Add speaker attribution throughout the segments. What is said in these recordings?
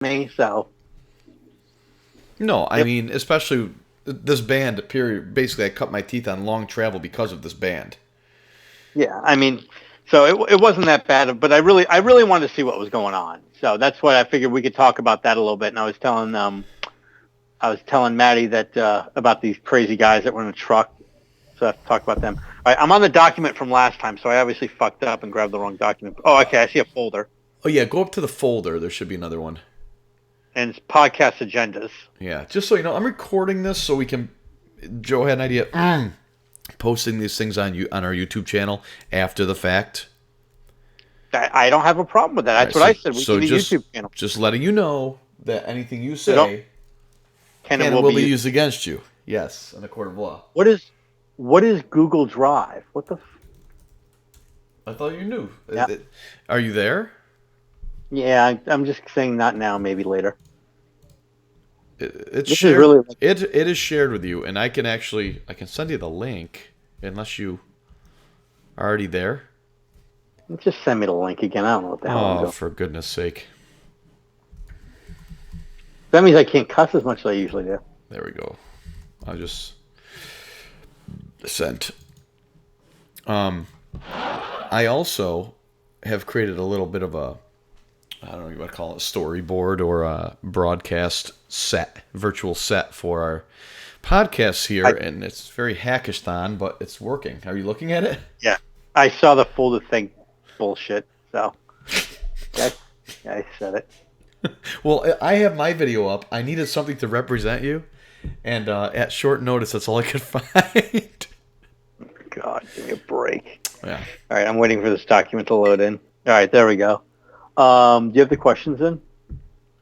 Speaker 1: me. So
Speaker 2: No, I
Speaker 1: yep.
Speaker 2: mean, especially this band. Period. Basically, I cut my teeth on long travel because of this band.
Speaker 1: Yeah, I mean, so it wasn't that bad, but I really wanted to see what was going on. So that's why I figured we could talk about that a little bit. And I was telling Maddie that about these crazy guys that were in a truck. So I have to talk about them. All right, I'm on the document from last time, so I obviously fucked up and grabbed the wrong document. Oh, okay, I see a folder
Speaker 2: Oh yeah, go up to the folder. There should be another one.
Speaker 1: and it's podcast agendas.
Speaker 2: Yeah, just so you know, I'm recording this so we can. Joe had an idea. Posting these things on on our YouTube channel after the fact.
Speaker 1: I don't have a problem with that.
Speaker 2: All
Speaker 1: That's
Speaker 2: right,
Speaker 1: what
Speaker 2: so
Speaker 1: I said. We
Speaker 2: so
Speaker 1: need a YouTube
Speaker 2: just
Speaker 1: channel.
Speaker 2: just letting you know that anything you
Speaker 1: So don't
Speaker 2: say
Speaker 1: can and
Speaker 2: can and
Speaker 1: will
Speaker 2: will
Speaker 1: be
Speaker 2: be
Speaker 1: used.
Speaker 2: used against you. Yes, in a court of law.
Speaker 1: What is Google Drive? What the?
Speaker 2: I thought you knew.
Speaker 1: Yeah,
Speaker 2: Are you there?
Speaker 1: yeah. I'm just saying not now, maybe later.
Speaker 2: It's
Speaker 1: This is
Speaker 2: shared.
Speaker 1: really like,
Speaker 2: It is shared with you, and I can send you the link unless you are already there.
Speaker 1: just send me the link again. I don't know what the hell I'm
Speaker 2: Oh,
Speaker 1: doing.
Speaker 2: for goodness sake!
Speaker 1: That means I can't cuss as much as I usually do.
Speaker 2: There we go. I just sent. Um, I also have created a little bit of a, I don't know what you want to call it, storyboard or a broadcast set, virtual set for our podcasts here,
Speaker 1: I
Speaker 2: and it's very hackathon, but it's working. Are you looking at it?
Speaker 1: Yeah, I saw the folder thing bullshit. So yeah, I said it.
Speaker 2: Well, I have my video up. I needed something to represent you, and at short notice, that's all I could find.
Speaker 1: God, give me a break.
Speaker 2: Yeah.
Speaker 1: All right, I'm waiting for this document to load in. All right, there we go. Do you have the questions in?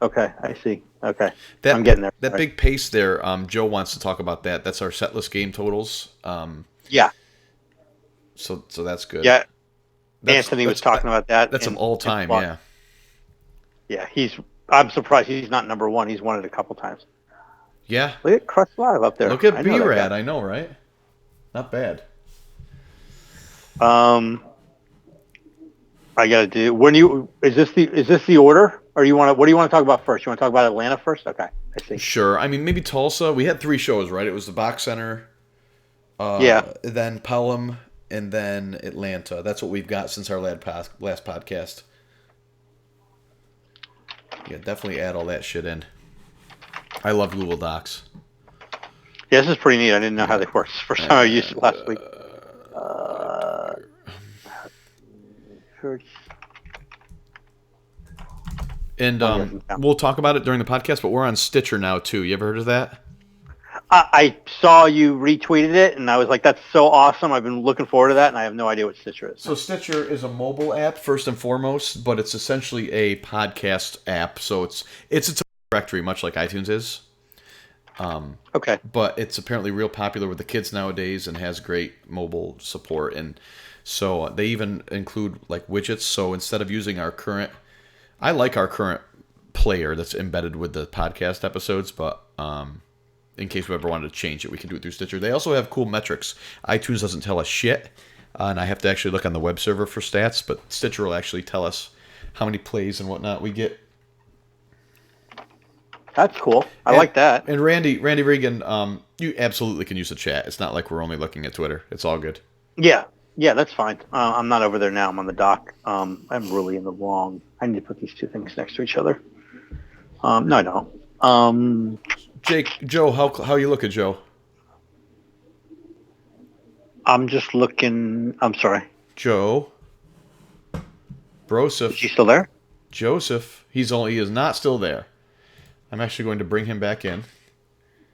Speaker 1: Okay, I see. Okay, I'm getting there.
Speaker 2: That
Speaker 1: All right.
Speaker 2: big pace there, Joe wants to talk about that. That's our setlist game totals.
Speaker 1: Yeah,
Speaker 2: So that's good.
Speaker 1: yeah. Anthony was talking about that
Speaker 2: That's of all
Speaker 1: in
Speaker 2: time,
Speaker 1: Florida.
Speaker 2: yeah.
Speaker 1: Yeah, I'm surprised he's not number one. He's won it a couple times.
Speaker 2: Yeah.
Speaker 1: Look at Crush Live up there.
Speaker 2: Look at
Speaker 1: I know that
Speaker 2: B-Rad,
Speaker 1: guy.
Speaker 2: I know, right? Not bad.
Speaker 1: Um, I gotta do. Is this the order, or what do you want to talk about first? You want to talk about Atlanta first? Okay, I see.
Speaker 2: Sure. I mean, maybe Tulsa. We had 3 shows, right? It was the Box Center,
Speaker 1: Yeah,
Speaker 2: then Pelham, and then Atlanta. That's what we've got since our last podcast. Yeah, definitely add all that shit in. I love Google Docs.
Speaker 1: yeah. This is pretty neat. I didn't know how they worked. First time I used it last week. Church.
Speaker 2: And
Speaker 1: One doesn't count.
Speaker 2: we'll talk about it during the podcast, but we're on Stitcher now, too. You ever heard of that?
Speaker 1: I saw you retweeted it, and I was like, "That's so awesome!" I've been looking forward to that, and I have no idea what Stitcher is.
Speaker 2: So Stitcher is a mobile app first and foremost, but it's essentially a podcast app. So it's its own directory, much like iTunes is.
Speaker 1: Okay.
Speaker 2: But it's apparently real popular with the kids nowadays and has great mobile support. And so they even include like widgets. So instead of using I like our current player that's embedded with the podcast episodes, but in case we ever wanted to change it, we can do it through Stitcher. They also have cool metrics. iTunes doesn't tell us shit, and I have to actually look on the web server for stats, but Stitcher will actually tell us how many plays and whatnot we get.
Speaker 1: That's cool. I like that.
Speaker 2: And Randy Regan, you absolutely can use the chat. It's not like we're only looking at Twitter. It's all good.
Speaker 1: Yeah, yeah, that's fine. I'm not over there now. I'm on the dock. I'm really in the wrong. I need to put these two things next to each other. No, I don't.
Speaker 2: Joe, how you looking, Joe?
Speaker 1: I'm just looking. I'm sorry.
Speaker 2: Joe,
Speaker 1: Is he
Speaker 2: Broseph,
Speaker 1: still there?
Speaker 2: Joseph. He is not still there. I'm actually going to bring him back in.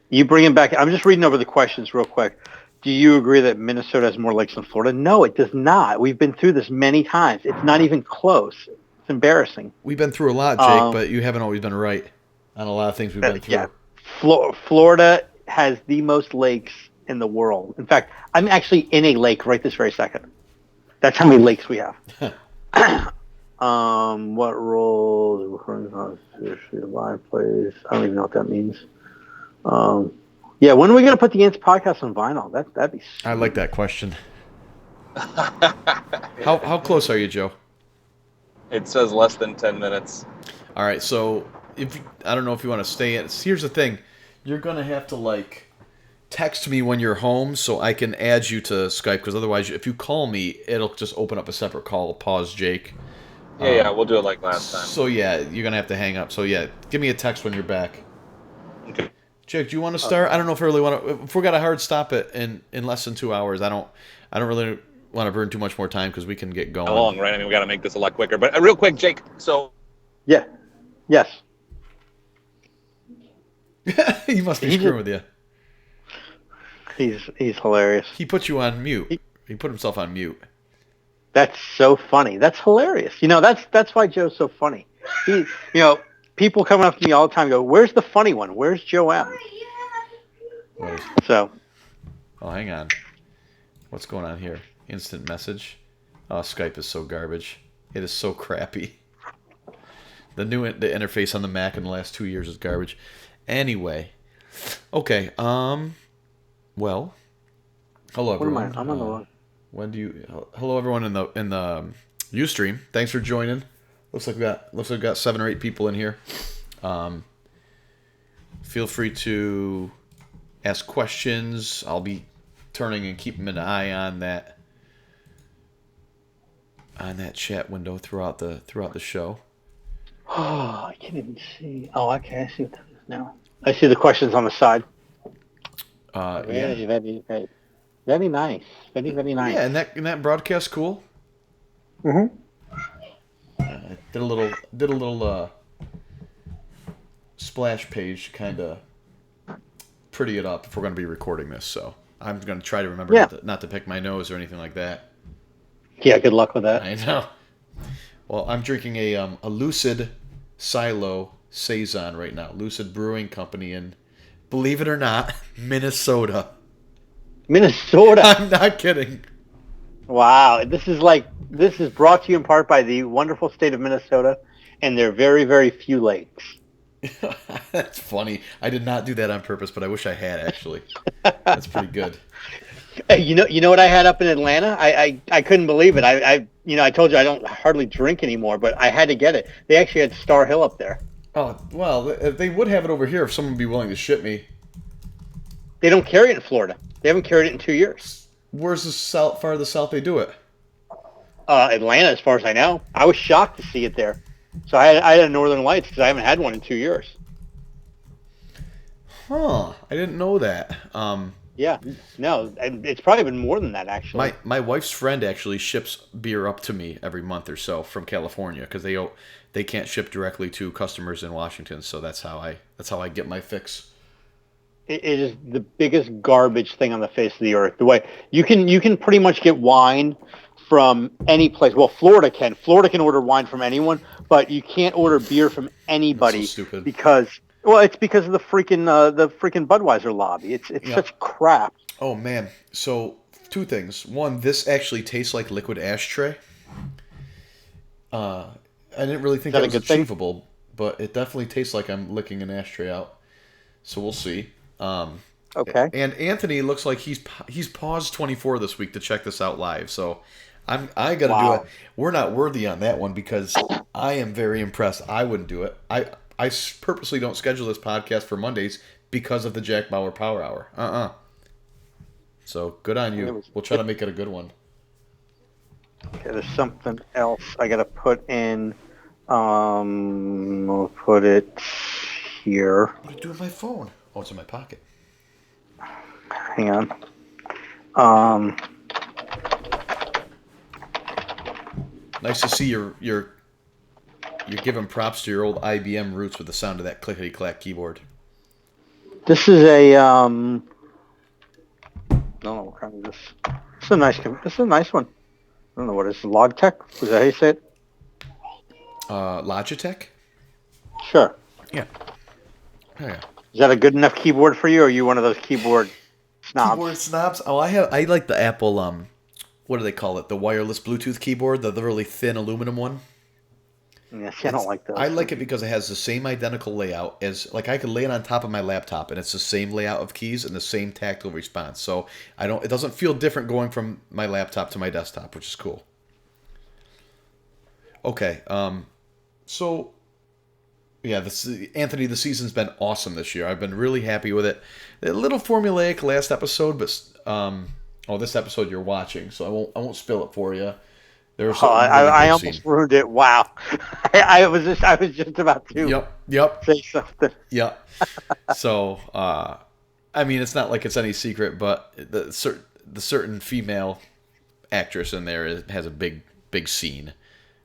Speaker 1: You bring him back. I'm just reading over the questions real quick. Do you agree that Minnesota has more lakes than Florida? No, it does not. We've been through this many times. It's not even close. It's embarrassing.
Speaker 2: We've been through a lot, Jake, but you haven't always been right on a lot of things we've been through.
Speaker 1: Yeah, Florida has the most lakes in the world. In fact, I'm actually in a lake right this very second. That's how many lakes we have. What role live plays? I don't even know what that means. Yeah, when are we gonna put the Ants podcast on vinyl? That'd be.
Speaker 2: I like that question. How close are you, Joe?
Speaker 3: It says less than 10 minutes.
Speaker 2: All right, so I don't know if you want to stay in. Here's the thing, you're gonna have to like text me when you're home so I can add you to Skype, because otherwise, if you call me, it'll just open up a separate call. Pause, Jake.
Speaker 3: Yeah, we'll do it like last time.
Speaker 2: So yeah, you're gonna have to hang up. So yeah, give me a text when you're back.
Speaker 3: Okay.
Speaker 2: Jake, do you want to start? I don't know if I really want to. If we got a hard stop it in less than 2 hours, I don't really want to burn too much more time because we can get going.
Speaker 3: How long, right? I mean, we got to make this a lot quicker. But real quick, Jake. So
Speaker 1: Yeah. Yes.
Speaker 2: He must be screwing with you.
Speaker 1: He's hilarious.
Speaker 2: He put you on mute. He put himself on mute.
Speaker 1: That's so funny. That's hilarious. That's why Joe's so funny. People coming up to me all the time go, "Where's the funny one? Where's Joe M?"
Speaker 2: Right.
Speaker 1: So.
Speaker 2: Oh, hang on. What's going on here? Instant message. Oh, Skype is so garbage. It is so crappy. The interface on the Mac in the last 2 years is garbage. Anyway, okay. Well, hello everyone.
Speaker 1: I'm on the wrong.
Speaker 2: Hello everyone in the Ustream. Thanks for joining. Looks like we got 7 or 8 people in here. Feel free to ask questions. I'll be turning and keeping an eye on that chat window throughout the show.
Speaker 1: Oh, I can't even see. Oh, okay. I see what that is now. I see the questions on the side. Very, very, very, very nice. Very, very nice.
Speaker 2: Yeah, and that broadcast cool.
Speaker 1: Mm-hmm.
Speaker 2: Did a little splash page, kind of pretty it up if we're going to be recording this. So I'm going to try to remember not to pick my nose or anything like that.
Speaker 1: Yeah, good luck with that.
Speaker 2: I know. Well, I'm drinking a Lucid Silo Saison right now. Lucid Brewing Company in, believe it or not, Minnesota.
Speaker 1: Minnesota?
Speaker 2: I'm not kidding.
Speaker 1: Wow. This is brought to you in part by the wonderful state of Minnesota and their very, very few lakes.
Speaker 2: That's funny. I did not do that on purpose, but I wish I had, actually. That's pretty good.
Speaker 1: Hey, you know what I had up in Atlanta? I couldn't believe it. I told you I don't hardly drink anymore, but I had to get it. They actually had Star Hill up there.
Speaker 2: Oh, well, they would have it over here if someone would be willing to ship me.
Speaker 1: They don't carry it in Florida. They haven't carried it in 2 years.
Speaker 2: Where's the farthest south they do it?
Speaker 1: Atlanta, as far as I know. I was shocked to see it there. So I had a Northern Lights because I haven't had one in 2 years.
Speaker 2: Huh. I didn't know that.
Speaker 1: Yeah. No, it's probably been more than that, actually.
Speaker 2: My wife's friend actually ships beer up to me every month or so from California because they can't ship directly to customers in Washington, so that's how I get my fix.
Speaker 1: It is the biggest garbage thing on the face of the earth. The way you can pretty much get wine from any place. Well, Florida can order wine from anyone, but you can't order beer from anybody.
Speaker 2: That's so stupid.
Speaker 1: Because it's because of the freaking Budweiser lobby. It's such crap.
Speaker 2: Oh man. So 2 things. One, this actually tastes like liquid ashtray. I didn't really think that was achievable, but it definitely tastes like I'm licking an ashtray out. So we'll see.
Speaker 1: Okay.
Speaker 2: And Anthony looks like he's paused 24 this week to check this out live. So I got to do it. We're not worthy on that one because I am very impressed. I wouldn't do it. I purposely don't schedule this podcast for Mondays because of the Jack Bauer Power Hour. So good on you. We'll try to make it a good one.
Speaker 1: Okay, there's something else I got to put in. We'll put it here.
Speaker 2: What do I do with my phone? Oh, it's in my pocket.
Speaker 1: Hang on.
Speaker 2: Nice to see you're giving props to your old IBM roots with the sound of that clickety clack keyboard.
Speaker 1: This is a no, what kind of this? This is a nice one. I don't know what it is. Logitech? Is that how you say it?
Speaker 2: Logitech?
Speaker 1: Sure.
Speaker 2: Yeah. Oh, yeah.
Speaker 1: Is that a good enough keyboard for you, or are you one of those keyboard snobs?
Speaker 2: Keyboard snobs? Oh, I like the Apple, what do they call it? The wireless Bluetooth keyboard, the really thin aluminum one.
Speaker 1: Yeah, see, I don't like those.
Speaker 2: I like it because it has the same identical layout as, like, I could lay it on top of my laptop, and it's the same layout of keys and the same tactile response. So it doesn't feel different going from my laptop to my desktop, which is cool. Okay, so Yeah, Anthony, the season's been awesome this year. I've been really happy with it. A little formulaic last episode, but this episode you're watching, so I won't spill it for you. There was
Speaker 1: Oh,
Speaker 2: a really
Speaker 1: I
Speaker 2: great
Speaker 1: almost
Speaker 2: scene.
Speaker 1: ruined it. Wow. I was just about to
Speaker 2: Yep.
Speaker 1: say something.
Speaker 2: Yep. So, I mean, it's not like it's any secret, but the certain female actress in there has a big scene,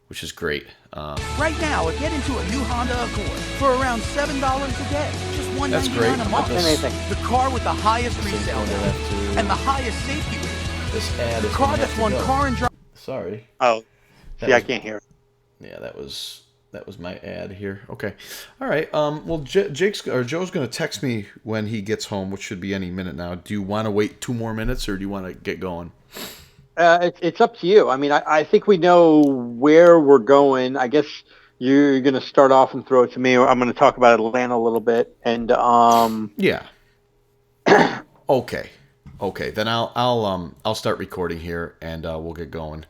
Speaker 2: which is great.
Speaker 4: Right now, get into a new Honda Accord for around $7 a day. Just
Speaker 2: That's great.
Speaker 4: $199 a month.
Speaker 1: Anything.
Speaker 4: The car with the highest resale value and the highest safety rating.
Speaker 2: This ad
Speaker 4: The
Speaker 2: is
Speaker 4: car
Speaker 2: gonna
Speaker 4: that's
Speaker 2: have to
Speaker 4: won
Speaker 2: go.
Speaker 4: car and drive.
Speaker 2: Sorry.
Speaker 1: Oh,
Speaker 2: That
Speaker 1: see, I
Speaker 2: was-
Speaker 1: can't hear.
Speaker 2: Yeah, that was my ad here. Okay. All right. Well, Joe's going to text me when he gets home, which should be any minute now. Do you want to wait 2 more minutes, or do you want to get going?
Speaker 1: It's up to you. I mean, I think we know where we're going. I guess you're going to start off and throw it to me. I'm going to talk about Atlanta a little bit, and
Speaker 2: Yeah. Okay. Then I'll start recording here, and we'll get going.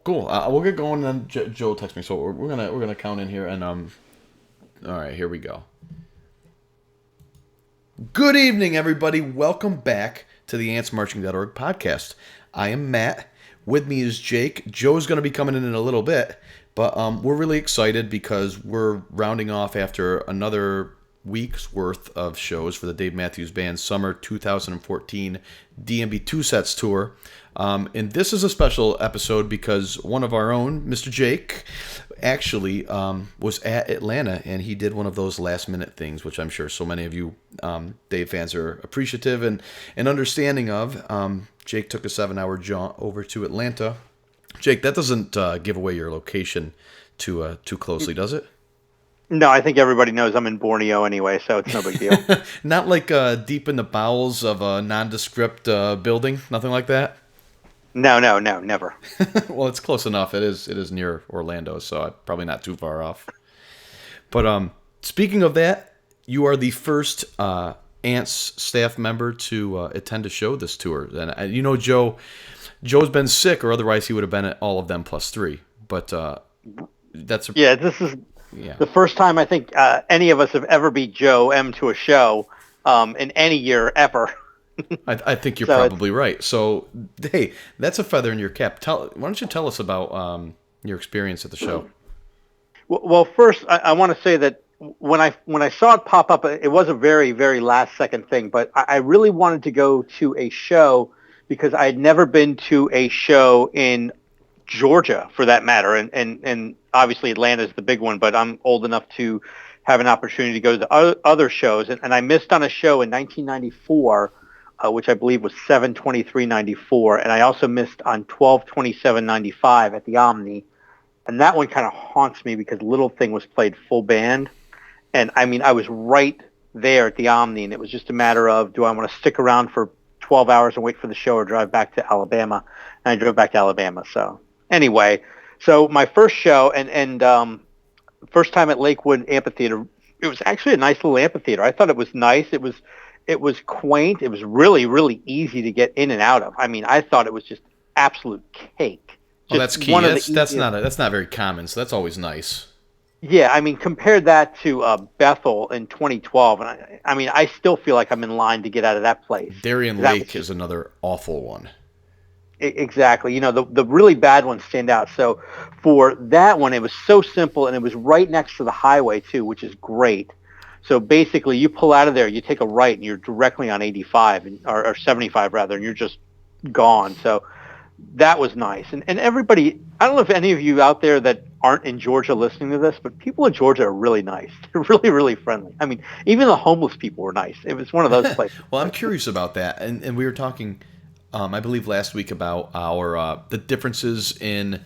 Speaker 2: Cool. We'll get going, and then Joe will text me. So we're gonna count in here, and all right, here we go. Good evening, everybody. Welcome back to the antsmarching.org podcast. I am Matt. With me is Jake. Joe's going to be coming in a little bit, but we're really excited because we're rounding off after another week's worth of shows for the Dave Matthews Band Summer 2014 DMB 2 Sets Tour. And this is a special episode because one of our own, Mr. Jake, actually was at Atlanta, and he did one of those last-minute things, which I'm sure so many of you Dave fans are appreciative and understanding of. Jake took a 7-hour jaunt over to Atlanta. Jake, that doesn't give away your location too closely, does it?
Speaker 1: no, I think everybody knows I'm in Borneo anyway, so it's no big deal.
Speaker 2: Not like deep in the bowels of a nondescript building, nothing like that?
Speaker 1: No, never.
Speaker 2: Well, it's close enough. It is near Orlando, so probably not too far off. But speaking of that, you are the first Ants staff member to attend a show this tour. And you know, Joe's been sick, or otherwise he would have been at all of them plus 3. But that's
Speaker 1: Yeah, this is
Speaker 2: yeah.
Speaker 1: the first time I think any of us have ever beat Joe M to a show in any year ever.
Speaker 2: I think you're
Speaker 1: So
Speaker 2: probably right. So, hey, that's a feather in your cap. Why don't you tell us about your experience at the show?
Speaker 1: Well, first, I want to say that when I saw it pop up, it was a very, very last second thing, but I really wanted to go to a show because I had never been to a show in Georgia, for that matter, and obviously Atlanta's the big one, but I'm old enough to have an opportunity to go to the other shows, and I missed on a show in 1994, which I believe was 7/23/94, and I also missed on 12/27/95 at the Omni, and that one kind of haunts me because Little Thing was played full band, and I mean I was right there at the Omni, and it was just a matter of, do I want to stick around for 12 hours and wait for the show or drive back to Alabama? And I drove back to Alabama. So anyway, so my first show and first time at Lakewood Amphitheater, it was actually a nice little amphitheater. I thought it was nice. It was quaint. It was really, really easy to get in and out of. I mean, I thought it was just absolute cake.
Speaker 2: Oh,
Speaker 1: Just
Speaker 2: that's key.
Speaker 1: one of the
Speaker 2: That's
Speaker 1: easiest-
Speaker 2: not very common, so that's always nice.
Speaker 1: Yeah, I mean, compare that to Bethel in 2012, and I mean, I still feel like I'm in line to get out of that place.
Speaker 2: Darien
Speaker 1: That
Speaker 2: Lake
Speaker 1: was-
Speaker 2: is another awful one.
Speaker 1: Exactly. You know, the really bad ones stand out. So for that one, it was so simple, and it was right next to the highway too, which is great. So basically, you pull out of there, you take a right, and you're directly on 85 or 75 rather, and you're just gone. So that was nice. And everybody, I don't know if any of you out there that aren't in Georgia listening to this, but people in Georgia are really nice. They're really, really friendly. I mean, even the homeless people were nice. It was one of those places.
Speaker 2: Well, I'm curious about that, and we were talking, I believe last week about our the differences in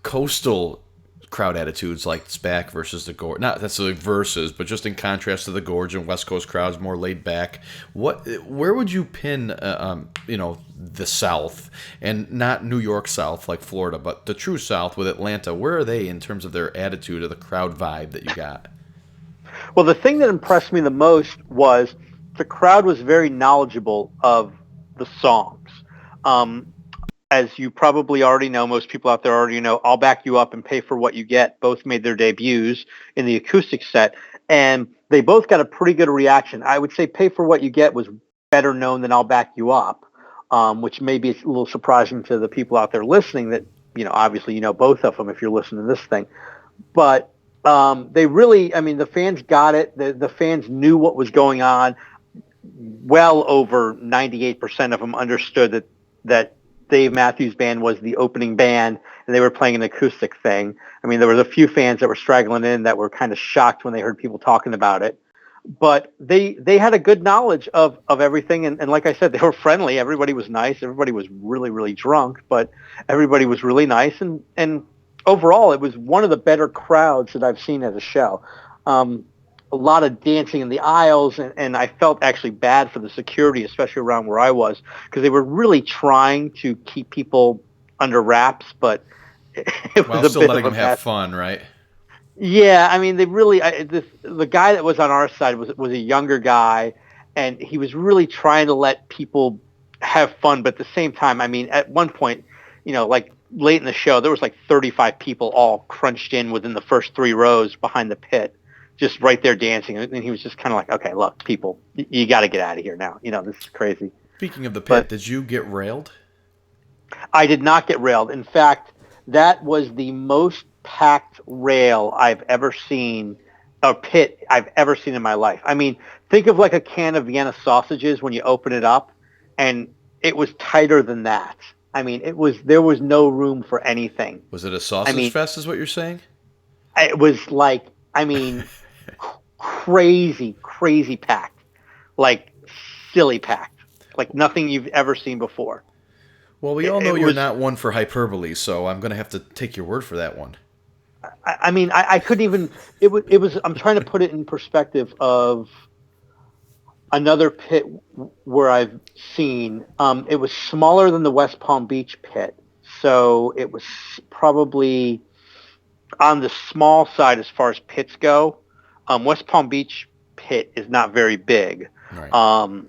Speaker 2: coastal crowd attitudes, like SPAC versus the Gorge. Not necessarily versus, but just in contrast to the Gorge and West Coast crowds, more laid back. Where would you pin, the South, and not New York South like Florida, but the true South with Atlanta? Where are they in terms of their attitude of the crowd vibe that you got?
Speaker 1: Well, the thing that impressed me the most was the crowd was very knowledgeable of the songs. as you probably already know, most people out there already know, I'll Back You Up and Pay for What You Get both made their debuts in the acoustic set, and they both got a pretty good reaction. I would say Pay for What You Get was better known than I'll Back You Up, which may be a little surprising to the people out there listening that, obviously both of them if you're listening to this thing. But they really, I mean, the fans got it. The fans knew what was going on. Well over 98% of them understood that Dave Matthews Band was the opening band and they were playing an acoustic thing. I mean, there was a few fans that were straggling in that were kind of shocked when they heard people talking about it. But they had a good knowledge of everything. And like I said, they were friendly. Everybody was nice. Everybody was really, really drunk, but everybody was really nice. And overall, it was one of the better crowds that I've seen at a show. A lot of dancing in the aisles, and I felt actually bad for the security, especially around where I was, because they were really trying to keep people under wraps, but it
Speaker 2: While
Speaker 1: was a
Speaker 2: still
Speaker 1: bit
Speaker 2: letting
Speaker 1: of
Speaker 2: them
Speaker 1: a
Speaker 2: have
Speaker 1: mess.
Speaker 2: fun, right?
Speaker 1: Yeah, I mean, the guy that was on our side was a younger guy, and he was really trying to let people have fun, but at the same time, I mean, at one point, like late in the show, there was like 35 people all crunched in within the first 3 rows behind the pit, just right there dancing, and he was just kind of like, okay, look, people, you got to get out of here now. This is crazy.
Speaker 2: Speaking of the pit,
Speaker 1: But
Speaker 2: did you get railed?
Speaker 1: I did not get railed. In fact, that was the most packed rail I've ever seen, a pit I've ever seen in my life. I mean, think of like a can of Vienna sausages when you open it up, and it was tighter than that. I mean, there was no room for anything.
Speaker 2: Was it a
Speaker 1: I
Speaker 2: sausage
Speaker 1: mean,
Speaker 2: fest, is what you're saying?
Speaker 1: it was like, I mean, crazy, crazy packed, like silly packed, like nothing you've ever seen before.
Speaker 2: Well, we
Speaker 1: It,
Speaker 2: all know
Speaker 1: it
Speaker 2: you're
Speaker 1: was
Speaker 2: not one for hyperbole, so I'm going to have to take your word for that one.
Speaker 1: I mean, I couldn't even. It was. I'm trying to put it in perspective of another pit where I've seen. It was smaller than the West Palm Beach pit, so it was probably on the small side as far as pits go. West Palm Beach pit is not very big,
Speaker 2: Right.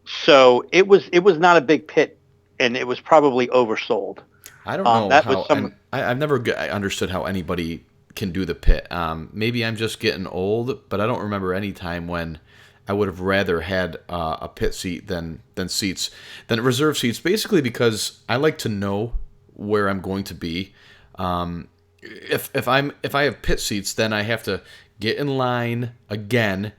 Speaker 1: so it was not a big pit, and it was probably oversold.
Speaker 2: I don't know
Speaker 1: That was
Speaker 2: how,
Speaker 1: some.
Speaker 2: and I've never understood how anybody can do the pit. Maybe I'm just getting old, but I don't remember any time when I would have rather had a pit seat than reserve seats. Basically, because I like to know where I'm going to be. If I have pit seats, then I have to get in line again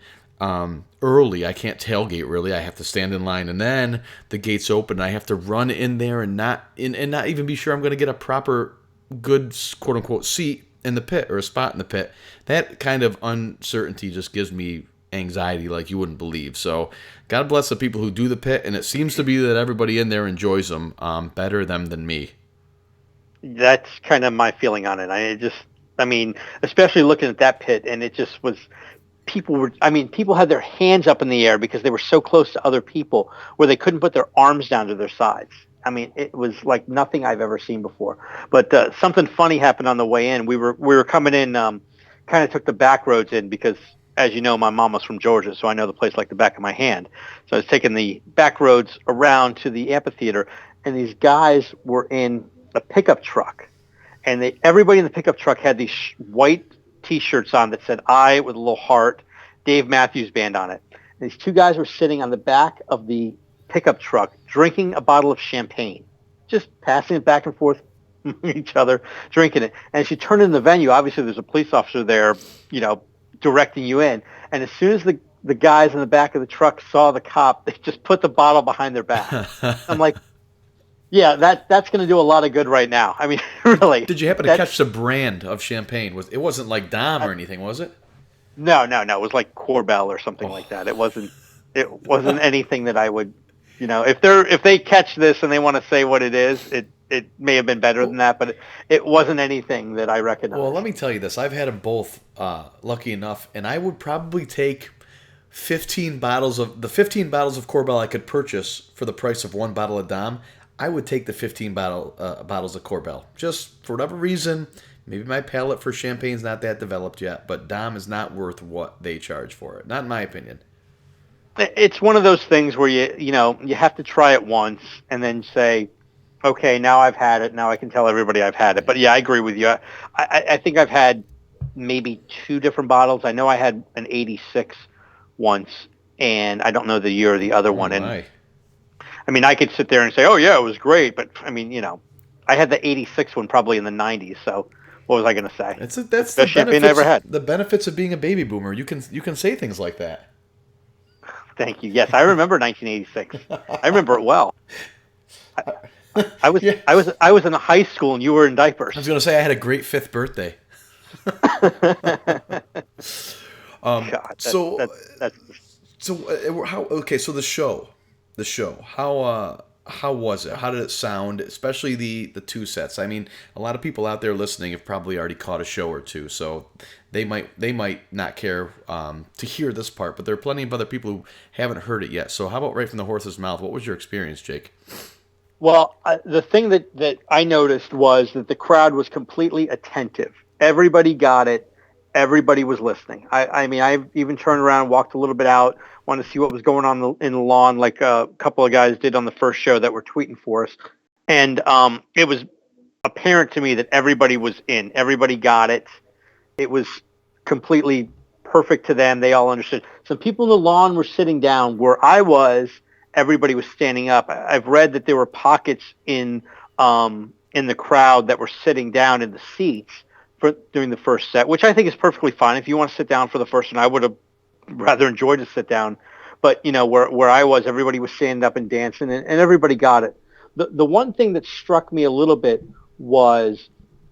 Speaker 2: early. I can't tailgate really. I have to stand in line, and then the gates open. And I have to run in there and not even be sure I'm going to get a proper good quote unquote seat in the pit or a spot in the pit. That kind of uncertainty just gives me anxiety like you wouldn't believe. So God bless the people who do the pit, and it seems to be that everybody in there enjoys them better them than me.
Speaker 1: That's kind of my feeling on it. I mean, especially looking at that pit, and it just was. People had their hands up in the air because they were so close to other people where they couldn't put their arms down to their sides. I mean, it was like nothing I've ever seen before. But something funny happened on the way in. We were coming in, kind of took the back roads in because, as you know, my mom was from Georgia, so I know the place like the back of my hand. So I was taking the back roads around to the amphitheater, and these guys were in a pickup truck, and everybody in the pickup truck had these white T-shirts on that said "I" with a little heart, Dave Matthews Band on it. And these two guys were sitting on the back of the pickup truck drinking a bottle of champagne, just passing it back and forth among each other, drinking it. And as you turn in the venue, obviously there's a police officer there, directing you in. And as soon as the guys in the back of the truck saw the cop, they just put the bottle behind their back. I'm like, yeah, that's going to do a lot of good right now. I mean, really.
Speaker 2: Did you happen to catch the brand of champagne? It wasn't like Dom or anything, was it?
Speaker 1: No. It was like Corbel or something like that. It wasn't anything that I would, if they catch this and they want to say what it is, it may have been better than that, but it wasn't anything that I recognized.
Speaker 2: Well, let me tell you this. I've had them both, lucky enough, and I would probably take 15 bottles of Corbel I could purchase for the price of one bottle of Dom. I would take the 15 bottles of Corbel. Just for whatever reason, maybe my palate for champagne's not that developed yet, but Dom is not worth what they charge for it. Not in my opinion.
Speaker 1: It's one of those things where you have to try it once and then say, Okay, now I've had it. Now I can tell everybody I've had it. But yeah, I agree with you. I think I've had maybe two different bottles. I know I had an 86 once, and I don't know the year of the other
Speaker 2: Oh
Speaker 1: one. And
Speaker 2: my.
Speaker 1: I mean, I could sit there and say, oh, yeah, it was great. But I mean, I had the 86 one probably in the 90s. So what was I going to say?
Speaker 2: That's the
Speaker 1: Best champagne I ever had.
Speaker 2: benefits of being a baby boomer. You can say things like that.
Speaker 1: Thank you. Yes, I remember 1986. I remember it well. I was
Speaker 2: Yeah.
Speaker 1: I was in high school and you were in diapers.
Speaker 2: I was gonna say I had a great 5th birthday.
Speaker 1: God,
Speaker 2: So
Speaker 1: that's
Speaker 2: how okay? So the show how was it? How did it sound? Especially the two sets. I mean, a lot of people out there listening have probably already caught a show or two, so they might not care to hear this part. But there are plenty of other people who haven't heard it yet. So how about right from the horse's mouth? What was your experience, Jake?
Speaker 1: Well, the thing that I noticed was that the crowd was completely attentive. Everybody got it. Everybody was listening. I mean, I even turned around, walked a little bit out, wanted to see what was going on in the lawn, like a couple of guys did on the first show that were tweeting for us. And it was apparent to me that everybody was in. Everybody got it. It was completely perfect to them. They all understood. Some people in the lawn were sitting down. Where I was, everybody was standing up. I've read that there were pockets in the crowd that were sitting down in the seats during the first set, which I think is perfectly fine. If you want to sit down for the first one, I would have rather enjoyed to sit down. But where I was, everybody was standing up and dancing, and everybody got it. The one thing that struck me a little bit was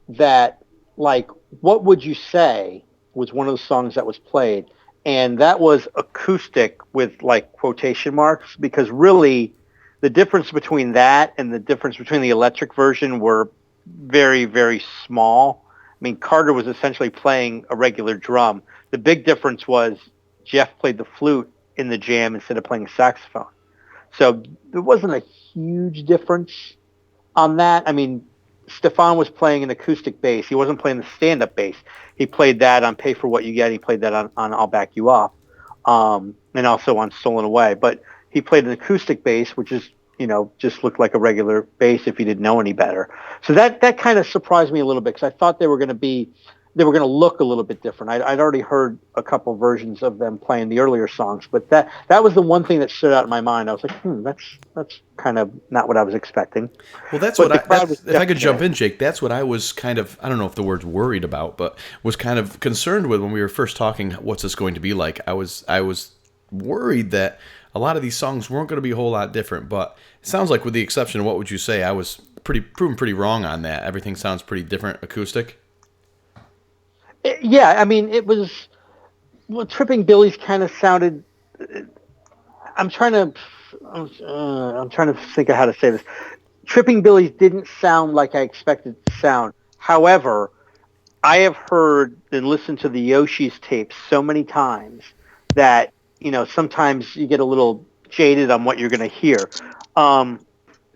Speaker 1: that, like, what would you say was one of the songs that was played, and that was acoustic with like quotation marks, because really the difference between that and the difference between the electric version were very, very small. I mean, Carter was essentially playing a regular drum. The big difference was Jeff played the flute in the jam instead of playing a saxophone. So there wasn't a huge difference on that. I mean, Stefan was playing an acoustic bass. He wasn't playing the stand-up bass. He played that on Pay for What You Get. He played that on I'll Back You Up, and also on Stolen Away. But he played an acoustic bass, which is, just looked like a regular bass if you didn't know any better. So that kind of surprised me a little bit, because I thought they were going to look a little bit different. I'd already heard a couple versions of them playing the earlier songs, but that was the one thing that stood out in my mind. I was like, that's kind of not what I was expecting.
Speaker 2: Well, that's
Speaker 1: But
Speaker 2: what if I could jump
Speaker 1: definitely-
Speaker 2: in, Jake, that's what I was kind of, I don't know if the word's worried about, but was kind of concerned with when we were first talking, what's this going to be like? I was worried that a lot of these songs weren't going to be a whole lot different, but it sounds like, with the exception of What Would You Say, I was proven pretty wrong on that. Everything sounds pretty different acoustic.
Speaker 1: Yeah, I mean, it was. Well, Tripping Billy's kind of sounded. I'm trying to. I'm trying to think of how to say this. Tripping Billy's didn't sound like I expected it to sound. However, I have heard and listened to the Yoshi's tapes so many times that sometimes you get a little jaded on what you're going to hear.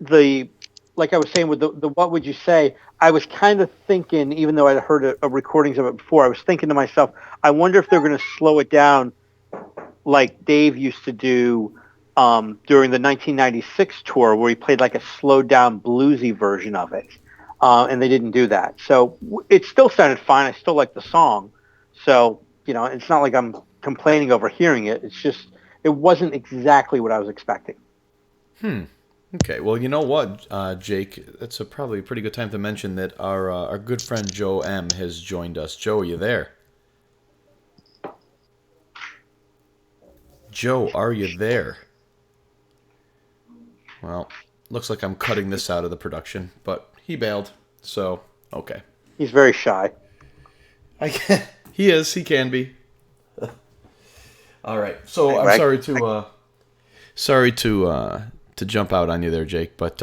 Speaker 1: The Like I was saying with the What Would You Say, I was kind of thinking, even though I'd heard a recordings of it before, I was thinking to myself, I wonder if they're going to slow it down like Dave used to do during the 1996 tour, where he played like a slowed down bluesy version of it. And they didn't do that. So it still sounded fine. I still like the song. So, it's not like I'm complaining over hearing it. It's just, it wasn't exactly what I was expecting.
Speaker 2: Okay, well, you know what, Jake? It's probably a pretty good time to mention that our good friend Joe M has joined us. Joe, are you there? Joe, are you there? Well, looks like I'm cutting this out of the production, but he bailed, so okay.
Speaker 1: He's very shy.
Speaker 2: He is. He can be. All right. So
Speaker 1: Hey,
Speaker 2: I'm
Speaker 1: Greg.
Speaker 2: sorry to jump out on you there, Jake, but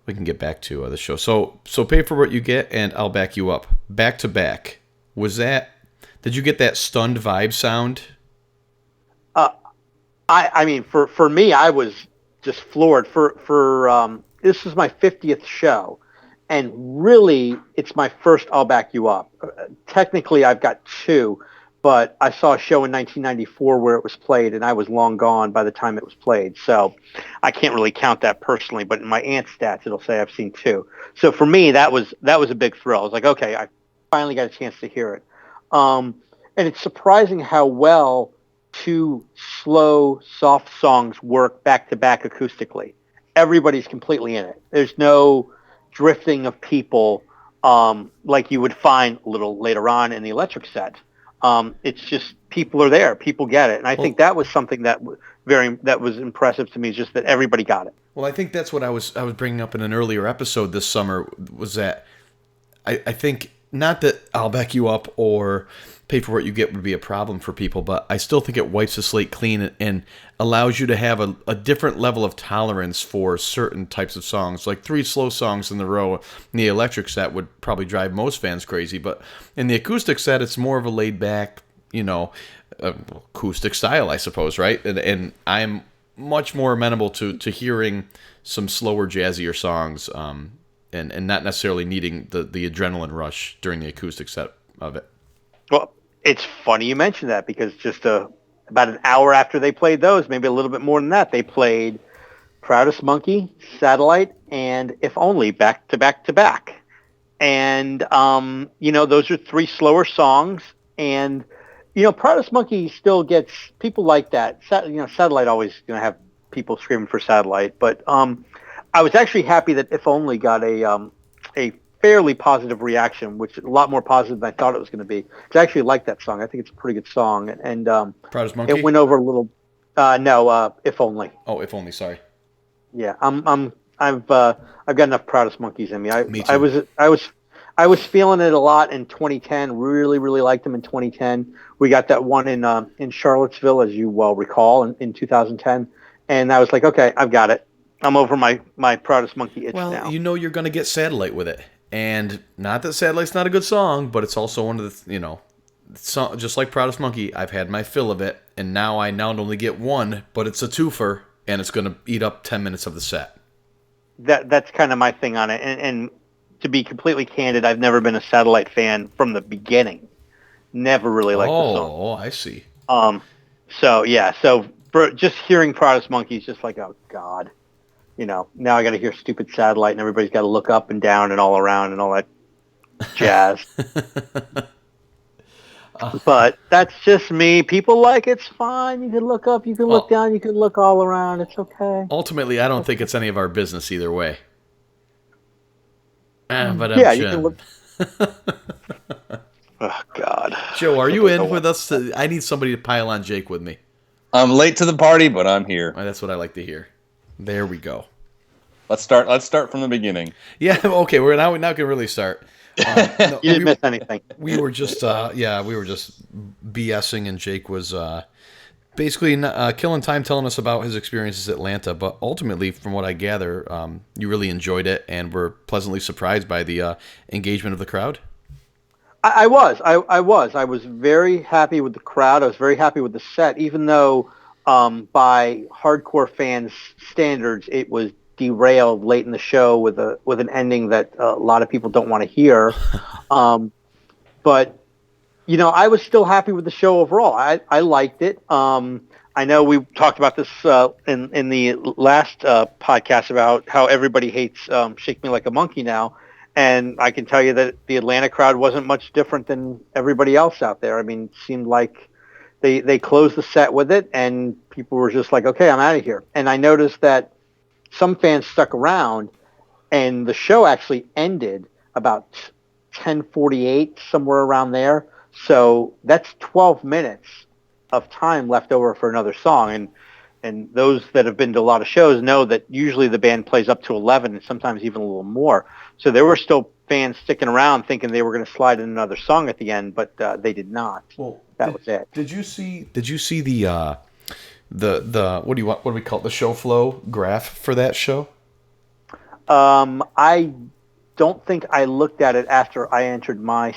Speaker 2: we can get back to the show. So Pay for What You Get and I'll Back You Up, back to back. Did you get that stunned vibe sound?
Speaker 1: I mean, for me, I was just floored. This is my 50th show, and really, it's my first I'll Back You Up. Technically, I've got two, but I saw a show in 1994 where it was played, and I was long gone by the time it was played. So I can't really count that personally, but in my aunt's stats, it'll say I've seen two. So for me, that was a big thrill. I was like, okay, I finally got a chance to hear it. And it's surprising how well two slow, soft songs work back to back acoustically. Everybody's completely in it. There's no drifting of people like you would find a little later on in the electric set. It's just people are there, people get it, and I think that was something that was impressive to me, is just that everybody got it.
Speaker 2: Well, I think that's what I was bringing up in an earlier episode this summer, was that I think, not that I'll back you up or pay for what you get would be a problem for people, but I still think it wipes the slate clean and allows you to have a different level of tolerance for certain types of songs. Like 3 slow songs in a row in the electric set would probably drive most fans crazy, but in the acoustic set, it's more of a laid back, acoustic style, I suppose, right? And I'm much more amenable to hearing some slower, jazzier songs, and not necessarily needing the adrenaline rush during the acoustic set of it.
Speaker 1: Well, it's funny you mentioned that, because just about an hour after they played those, maybe a little bit more than that, they played Proudest Monkey, Satellite, and If Only back to back to back. And, those are 3 slower songs. And, Proudest Monkey still gets people like that. Satellite always going to have people screaming for Satellite. But I was actually happy that If Only got a fairly positive reaction, which is a lot more positive than I thought it was going to be. Because I actually like that song. I think it's a pretty good song. And
Speaker 2: Proudest Monkey?
Speaker 1: It went over a little. No, If Only.
Speaker 2: Oh, If Only. Sorry.
Speaker 1: Yeah, I've got enough Proudest Monkeys in me.
Speaker 2: Me too.
Speaker 1: I was feeling it a lot in 2010. Really, really liked them in 2010. We got that one in Charlottesville, as you well recall, in 2010. And I was like, okay, I've got it. I'm over my Proudest Monkey itch now.
Speaker 2: Well, you're going to get Satellite with it. And not that Satellite's not a good song, but it's also one of the, just like Proudest Monkey, I've had my fill of it, and now I not only get one, but it's a twofer, and it's going to eat up 10 minutes of the set.
Speaker 1: That's kind of my thing on it. And to be completely candid, I've never been a Satellite fan from the beginning. Never really liked the song.
Speaker 2: Oh, I see.
Speaker 1: So for just hearing Proudest Monkey is just like, oh God. Now I got to hear stupid Satellite, and everybody's got to look up and down and all around and all that jazz. But that's just me. People like it's fine. You can look up, you can look down, you can look all around. It's okay.
Speaker 2: Ultimately, I don't think it's any of our business either way. But
Speaker 1: yeah, you can look. Oh God,
Speaker 2: Joe, are you in with us? I need somebody to pile on Jake with me.
Speaker 5: I'm late to the party, but I'm here.
Speaker 2: That's what I like to hear. There we go.
Speaker 5: Let's start from the beginning.
Speaker 2: Yeah, okay. We're now can really start.
Speaker 1: You didn't miss anything.
Speaker 2: We were just BSing, and Jake was basically killing time telling us about his experiences at Atlanta. But ultimately, from what I gather, you really enjoyed it and were pleasantly surprised by the engagement of the crowd.
Speaker 1: I was. I was very happy with the crowd. I was very happy with the set, even though by hardcore fans' standards, it was derailed late in the show with an ending that a lot of people don't want to hear. But I was still happy with the show overall. I liked it. I know we talked about this in the last podcast about how everybody hates "Shake Me Like a Monkey" now. And I can tell you that the Atlanta crowd wasn't much different than everybody else out there. I mean, it seemed like they closed the set with it, and people were just like, okay, I'm out of here. And I noticed that some fans stuck around, and the show actually ended about 10:48, somewhere around there. So that's 12 minutes of time left over for another song. And those that have been to a lot of shows know that usually the band plays up to 11 and sometimes even a little more. So there were still fans sticking around thinking they were going to slide in another song at the end, but they did not.
Speaker 2: Well,
Speaker 1: that was it.
Speaker 2: Did you see the what do we call it, the show flow graph for that show?
Speaker 1: I don't think I looked at it after I entered my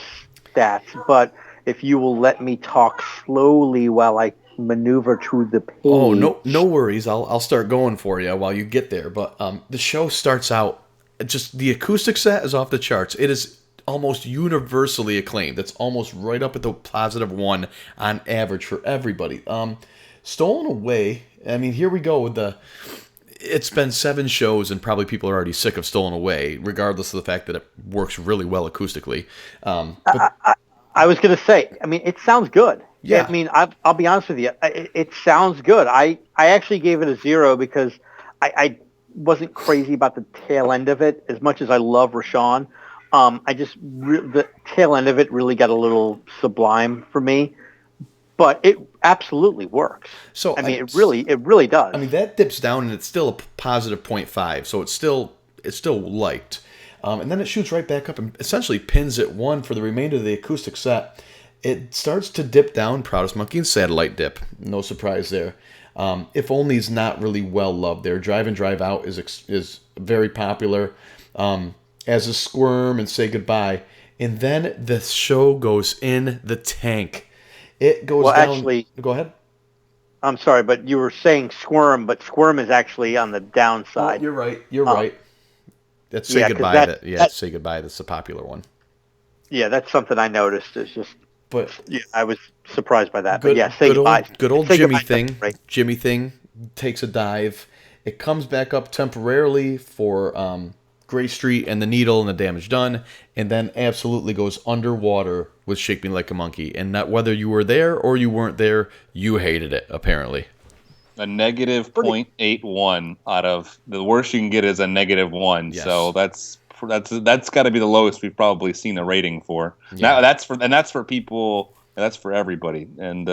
Speaker 1: stats, but if you will let me talk slowly while I maneuver through the page.
Speaker 2: Oh, no worries. I'll start going for you while you get there. But the show starts out, just the acoustic set is off the charts. It is almost universally acclaimed. It's almost right up at the positive 1 on average for everybody. Stolen Away, I mean, here we go with it's been 7 shows and probably people are already sick of Stolen Away, regardless of the fact that it works really well acoustically. But
Speaker 1: I was going to say, I mean, it sounds good.
Speaker 2: Yeah.
Speaker 1: I mean, I'll be honest with you. It sounds good. I actually gave it a 0 because I wasn't crazy about the tail end of it as much as I love Rashawn. The tail end of it really got a little sublime for me, but it absolutely works.
Speaker 2: So
Speaker 1: I mean, it really does.
Speaker 2: I mean, that dips down and it's still a positive 0.5, so it's still liked. And then it shoots right back up and essentially pins at 1 for the remainder of the acoustic set. It starts to dip down, Proudest Monkey and Satellite dip. No surprise there. If Only's not really well loved there. Drive and Drive Out is very popular, as is Squirm and Say Goodbye. And then the show goes in the tank. It goes down.
Speaker 1: Actually,
Speaker 2: go ahead.
Speaker 1: I'm sorry, but you were saying Squirm, but Squirm is actually on the downside.
Speaker 2: Oh, you're right. You're right. That's Say Goodbye. Say Goodbye. That's the popular one.
Speaker 1: Yeah, that's something I noticed. It's just,
Speaker 2: but
Speaker 1: yeah, I was surprised by that.
Speaker 2: Good,
Speaker 1: but yeah, Say Goodbye.
Speaker 2: Good old
Speaker 1: Say
Speaker 2: Jimmy
Speaker 1: Goodbye,
Speaker 2: thing.
Speaker 1: right.
Speaker 2: Jimmy thing takes a dive. It comes back up temporarily for Gray Street and the Needle and the Damage Done, and then absolutely goes underwater with Shake Me Like a Monkey. And not whether you were there or you weren't there, you hated it, apparently.
Speaker 5: A negative 0.81 out of the worst you can get is a negative 1.
Speaker 2: Yes.
Speaker 5: So that's got to be the lowest we've probably seen a rating for.
Speaker 2: Yeah.
Speaker 5: Now that's for people. That's for everybody. And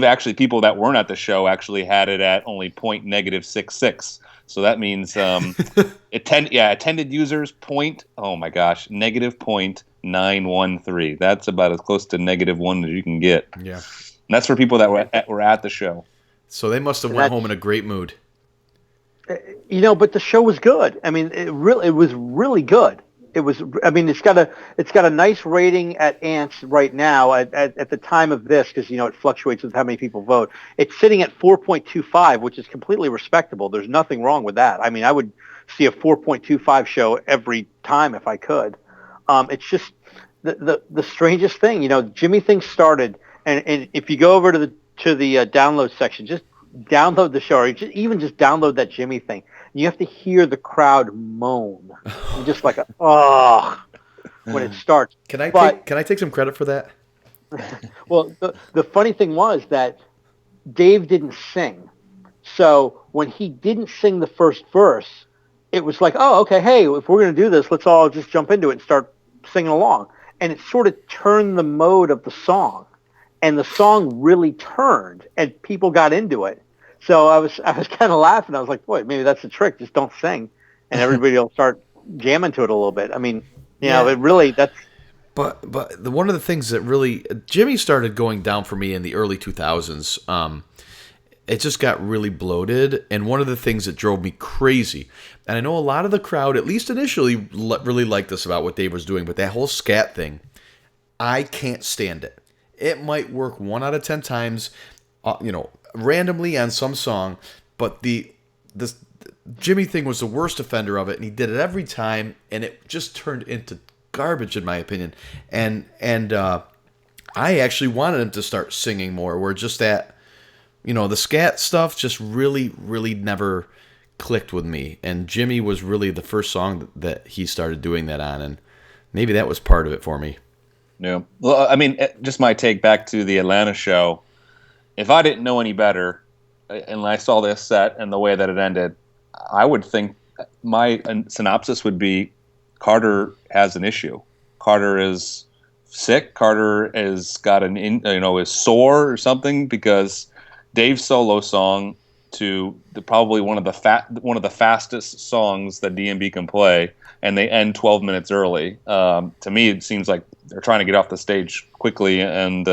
Speaker 5: actually people that weren't at the show actually had it at only -66. So that means attended users negative 0.913. That's about as close to -1 as you can get.
Speaker 2: Yeah.
Speaker 5: And that's for people that were at the show.
Speaker 2: So they must have went home in a great mood.
Speaker 1: But the show was good. I mean, it was really good. It was. I mean, it's got a nice rating at Ants right now at the time of this because it fluctuates with how many people vote. It's sitting at 4.25, which is completely respectable. There's nothing wrong with that. I mean, I would see a 4.25 show every time if I could. It's just the strangest thing. Jimmy thing started, and if you go over to the download section, just download the show, or just download that Jimmy thing. You have to hear the crowd moan, just like when it starts.
Speaker 2: Can I take some credit for that?
Speaker 1: Well, the funny thing was that Dave didn't sing, so when he didn't sing the first verse, it was like, oh, okay, hey, if we're going to do this, let's all just jump into it and start singing along. And it sort of turned the mode of the song. And the song really turned, and people got into it. So I was kind of laughing. I was like, boy, maybe that's the trick. Just don't sing, and everybody will start jamming to it a little bit. I mean, it really that's.
Speaker 2: But one of the things that really Jimmy started going down for me in the early 2000s. It just got really bloated, and one of the things that drove me crazy, and I know a lot of the crowd, at least initially, really liked this about what Dave was doing, but that whole scat thing, I can't stand it. It might work 1 out of 10 times, randomly on some song, but the Jimmy thing was the worst offender of it, and he did it every time, and it just turned into garbage in my opinion. And I actually wanted him to start singing more, where just that, the scat stuff just really, really never clicked with me. And Jimmy was really the first song that he started doing that on, and maybe that was part of it for me.
Speaker 5: Yeah. Well, I mean, just my take back to the Atlanta show. If I didn't know any better, and I saw this set and the way that it ended, I would think my synopsis would be Carter has an issue. Carter is sick. Carter is got is sore or something, because Dave's solo song to probably one of the fastest songs that DMB can play, and they end 12 minutes early. To me, it seems like they're trying to get off the stage quickly, and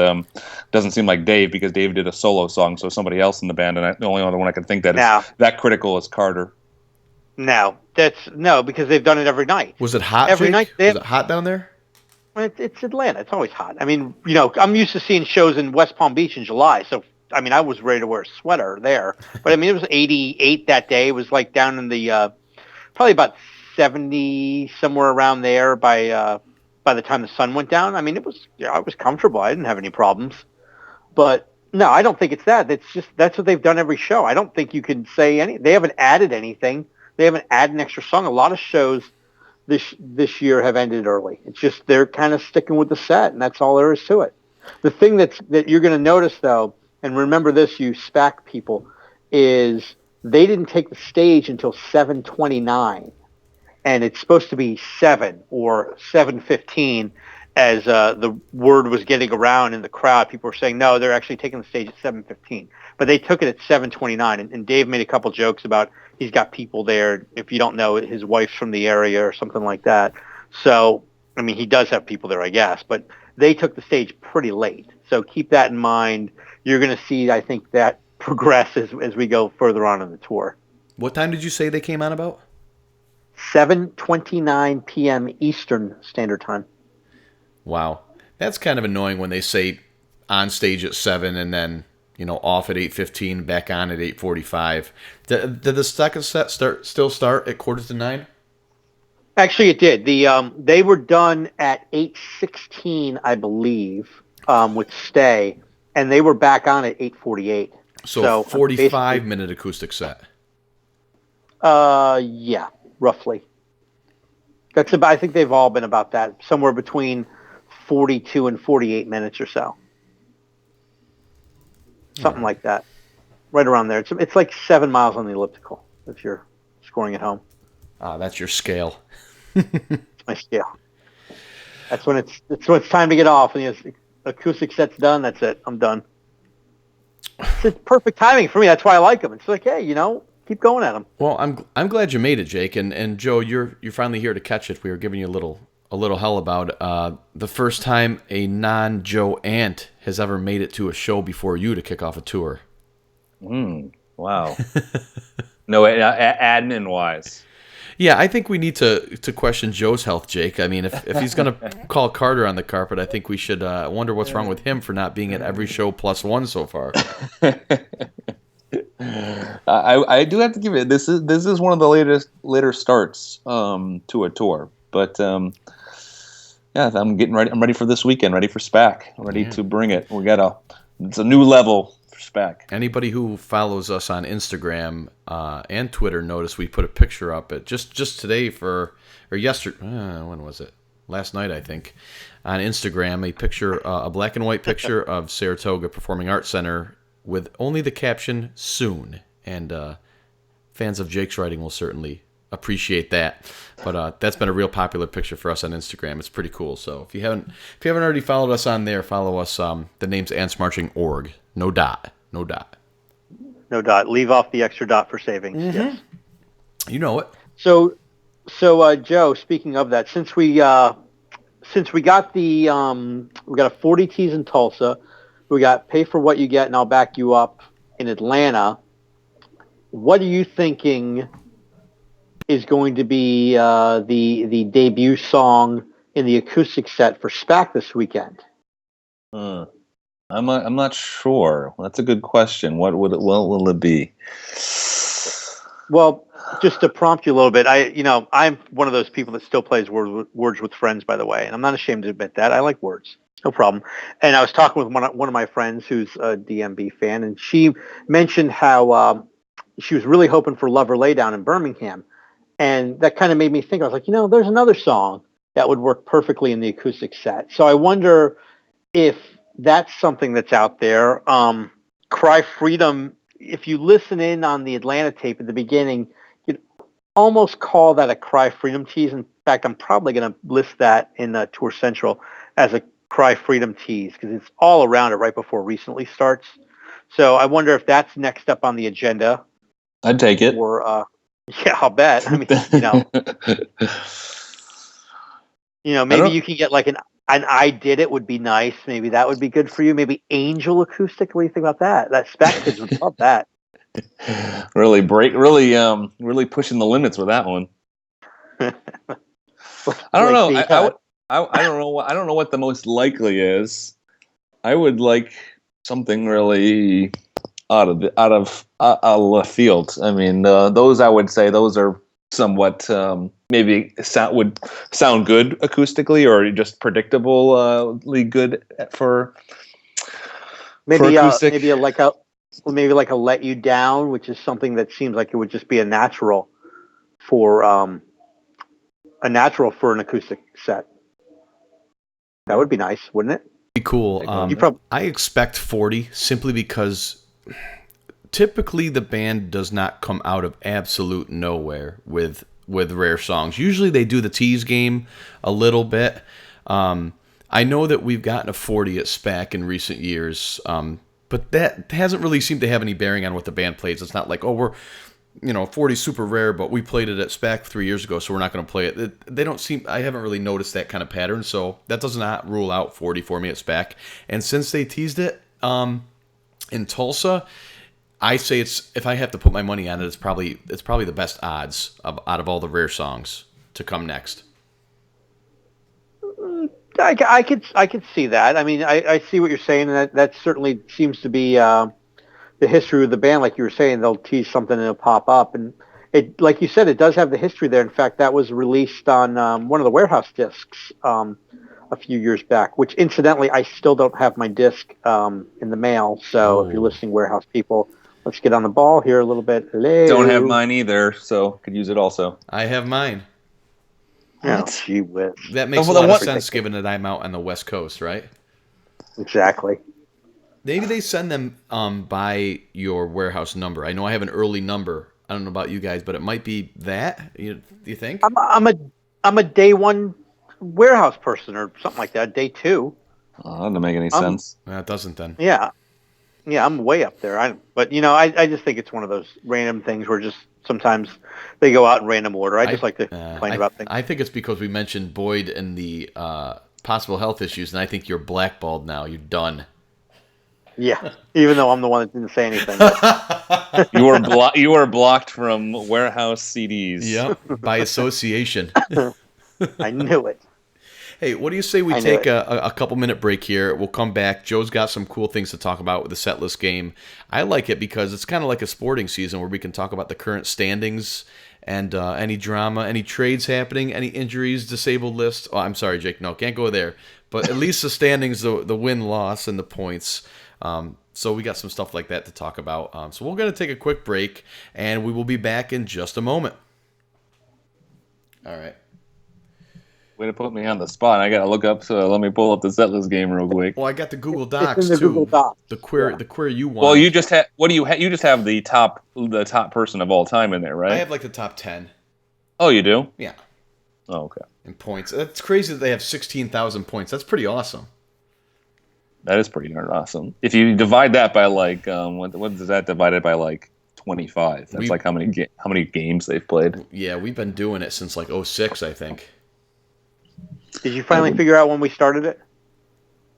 Speaker 5: doesn't seem like Dave, because Dave did a solo song, so somebody else in the band, and the only other one I can think that is that critical is Carter.
Speaker 1: No, because they've done it every night.
Speaker 2: Was it hot
Speaker 1: every
Speaker 2: Jake?
Speaker 1: night?
Speaker 2: Was it hot down there?
Speaker 1: It's Atlanta. It's always hot. I mean, I'm used to seeing shows in West Palm Beach in July, so I mean, I was ready to wear a sweater there. But I mean, it was 88 that day. It was like down in the probably about 70, somewhere around there by by the time the sun went down, I mean, I was comfortable. I didn't have any problems. But no, I don't think it's that. That's what they've done every show. I don't think you can say they haven't added anything. They haven't added an extra song. A lot of shows this year have ended early. It's just they're kind of sticking with the set, and that's all there is to it. The thing that you're going to notice, though, and remember this, you SPAC people, is they didn't take the stage until 7:29, and it's supposed to be 7 or 7:15. As the word was getting around in the crowd, people were saying, no, they're actually taking the stage at 7:15. But they took it at 7:29. And Dave made a couple jokes about he's got people there. If you don't know, his wife's from the area or something like that. So, I mean, he does have people there, I guess. But they took the stage pretty late. So keep that in mind. You're going to see, I think, that progress as we go further on in the tour.
Speaker 2: What time did you say they came on about?
Speaker 1: 7:29 p.m. Eastern Standard Time. Wow.
Speaker 2: That's kind of annoying when they say on stage at 7 and then, off at 8:15, back on at 8:45. Did the second set still start at 8:45?
Speaker 1: Actually, it did. They were done at 8:16, I believe, with Stay, and they were back on at 8:48.
Speaker 2: So 45-minute acoustic set.
Speaker 1: Yeah, roughly. That's about. I think they've all been about that, somewhere between 42 and 48 minutes or so. Something like that. Right around there. It's like 7 miles on the elliptical if you're scoring at home.
Speaker 2: That's your scale.
Speaker 1: It's my scale. That's when it's time to get off. And the acoustic set's done. That's it. I'm done. It's perfect timing for me. That's why I like them. It's like, hey, keep going at them.
Speaker 2: Well, I'm glad you made it, Jake. And Joe, you're finally here to catch it. We were giving you a little hell about the first time a non-Joe Ant has ever made it to a show before you to kick off a tour.
Speaker 5: Wow. No, admin wise.
Speaker 2: Yeah, I think we need to question Joe's health, Jake. I mean, if he's going to call Carter on the carpet, I think we should wonder what's wrong with him for not being at every show plus one so far.
Speaker 5: I do have to give it. This is one of the later starts to a tour, but yeah, I'm getting ready. I'm ready for this weekend. Ready for SPAC. Ready to bring it. It's a new level for SPAC.
Speaker 2: Anybody who follows us on Instagram and Twitter noticed we put a picture up at just today or yesterday. When was it? Last night, I think, on Instagram, a black and white picture of Saratoga Performing Arts Center with only the caption "Soon," and fans of Jake's writing will certainly appreciate that. But that's been a real popular picture for us on Instagram. It's pretty cool. So if you haven't already followed us on there, follow us. The name's antsmarching.org. No dot. No dot. Leave off the extra dot for savings. Mm-hmm. Yes. You know it.
Speaker 1: So Joe, speaking of that, since we got we got a 40 T's in Tulsa, we got Pay for What You Get and I'll Back You Up in Atlanta. What are you thinking is going to be the debut song in the acoustic set for SPAC this weekend?
Speaker 5: I'm not sure. That's a good question. What will it be?
Speaker 1: Well, just to prompt you a little bit, I'm one of those people that still plays Words with Friends, by the way, and I'm not ashamed to admit that. I like words. No problem. And I was talking with one of my friends who's a DMB fan, and she mentioned how she was really hoping for Love or Laydown in Birmingham. And that kind of made me think. I was like, there's another song that would work perfectly in the acoustic set. So I wonder if that's something that's out there. Cry Freedom, if you listen in on the Atlanta tape at the beginning, you'd almost call that a Cry Freedom tease. In fact, I'm probably going to list that in Tour Central as a Cry Freedom tease because it's all around it right before Recently starts. So I wonder if that's next up on the agenda.
Speaker 5: I'd take it.
Speaker 1: Or yeah, I'll bet. I mean, maybe you can get like an I Did It would be nice. Maybe that would be good for you. Maybe Angel acoustic. What do you think about that? That SPAC kids would love that.
Speaker 5: Really pushing the limits with that one. I don't know. I don't know. I don't know what the most likely is. I would like something really out of left field. I mean, those I would say those are somewhat maybe would sound good acoustically, or just predictably good for acoustic.
Speaker 1: maybe like a Let You Down, which is something that seems like it would just be a natural for an acoustic set. That would be nice, wouldn't it?
Speaker 2: Be cool. I expect 40 simply because typically the band does not come out of absolute nowhere with rare songs. Usually they do the tease game a little bit. I know that we've gotten a 40 at SPAC in recent years, but that hasn't really seemed to have any bearing on what the band plays. It's not like, we're 40 super rare, but we played it at SPAC 3 years ago, so we're not going to play it. They don't seem. I haven't really noticed that kind of pattern, so that does not rule out 40 for me at SPAC. And since they teased it in Tulsa, I say if I have to put my money on it, it's probably the best odds out of all the rare songs to come next.
Speaker 1: I could see that. I mean, I see what you're saying, and that certainly seems to be the history of the band. Like you were saying, they'll tease something and it'll pop up, and it, like you said, it does have the history there. In fact, that was released on one of the Warehouse discs a few years back. Which, incidentally, I still don't have my disc in the mail. So if you're listening, Warehouse people, let's get on the ball here a little bit. Hello.
Speaker 5: Don't have mine either, so could use it also.
Speaker 2: I have mine.
Speaker 1: Oh, gee whiz.
Speaker 2: That makes a lot of sense given that I'm out on the West Coast, right?
Speaker 1: Exactly.
Speaker 2: Maybe they send them by your warehouse number. I know I have an early number. I don't know about you guys, but it might be that. You think?
Speaker 1: I'm a day one warehouse person or something like that. Day two.
Speaker 5: Oh, that doesn't make any sense.
Speaker 2: It doesn't then.
Speaker 1: Yeah, I'm way up there. But I just think it's one of those random things where just sometimes they go out in random order. I just like to complain about things.
Speaker 2: I think it's because we mentioned Boyd and the possible health issues, and I think you're blackballed now. You're done.
Speaker 1: Yeah, even though I'm the one that didn't say anything.
Speaker 5: You were blocked from warehouse CDs.
Speaker 2: Yep, by association.
Speaker 1: I knew it.
Speaker 2: Hey, what do you say we take a couple-minute break here? We'll come back. Joe's got some cool things to talk about with the set list game. I like it because it's kind of like a sporting season where we can talk about the current standings and any drama, any trades happening, any injuries, disabled list. Oh, I'm sorry, Jake. No, can't go there. But at least the standings, the win-loss, and the points. So we got some stuff like that to talk about. So we're going to take a quick break, and we will be back in just a moment. All right.
Speaker 5: Way to put me on the spot. I gotta look up. So let me pull up the setlist game real quick.
Speaker 2: Well, I got the Google Docs
Speaker 1: the
Speaker 2: too.
Speaker 1: Google Docs.
Speaker 2: The query you want.
Speaker 5: Well, you just have. What do you? You just have the top person of all time in there, right?
Speaker 2: I have like the top 10.
Speaker 5: Oh, you do?
Speaker 2: Yeah.
Speaker 5: Oh, okay.
Speaker 2: In points. That's crazy that they have 16,000 points. That's pretty awesome.
Speaker 5: That is pretty darn awesome. If you divide that by like, what does that divided by like 25? That's like how many games they've played.
Speaker 2: Yeah, we've been doing it since like 06, I think.
Speaker 1: Did you finally figure out when we started it?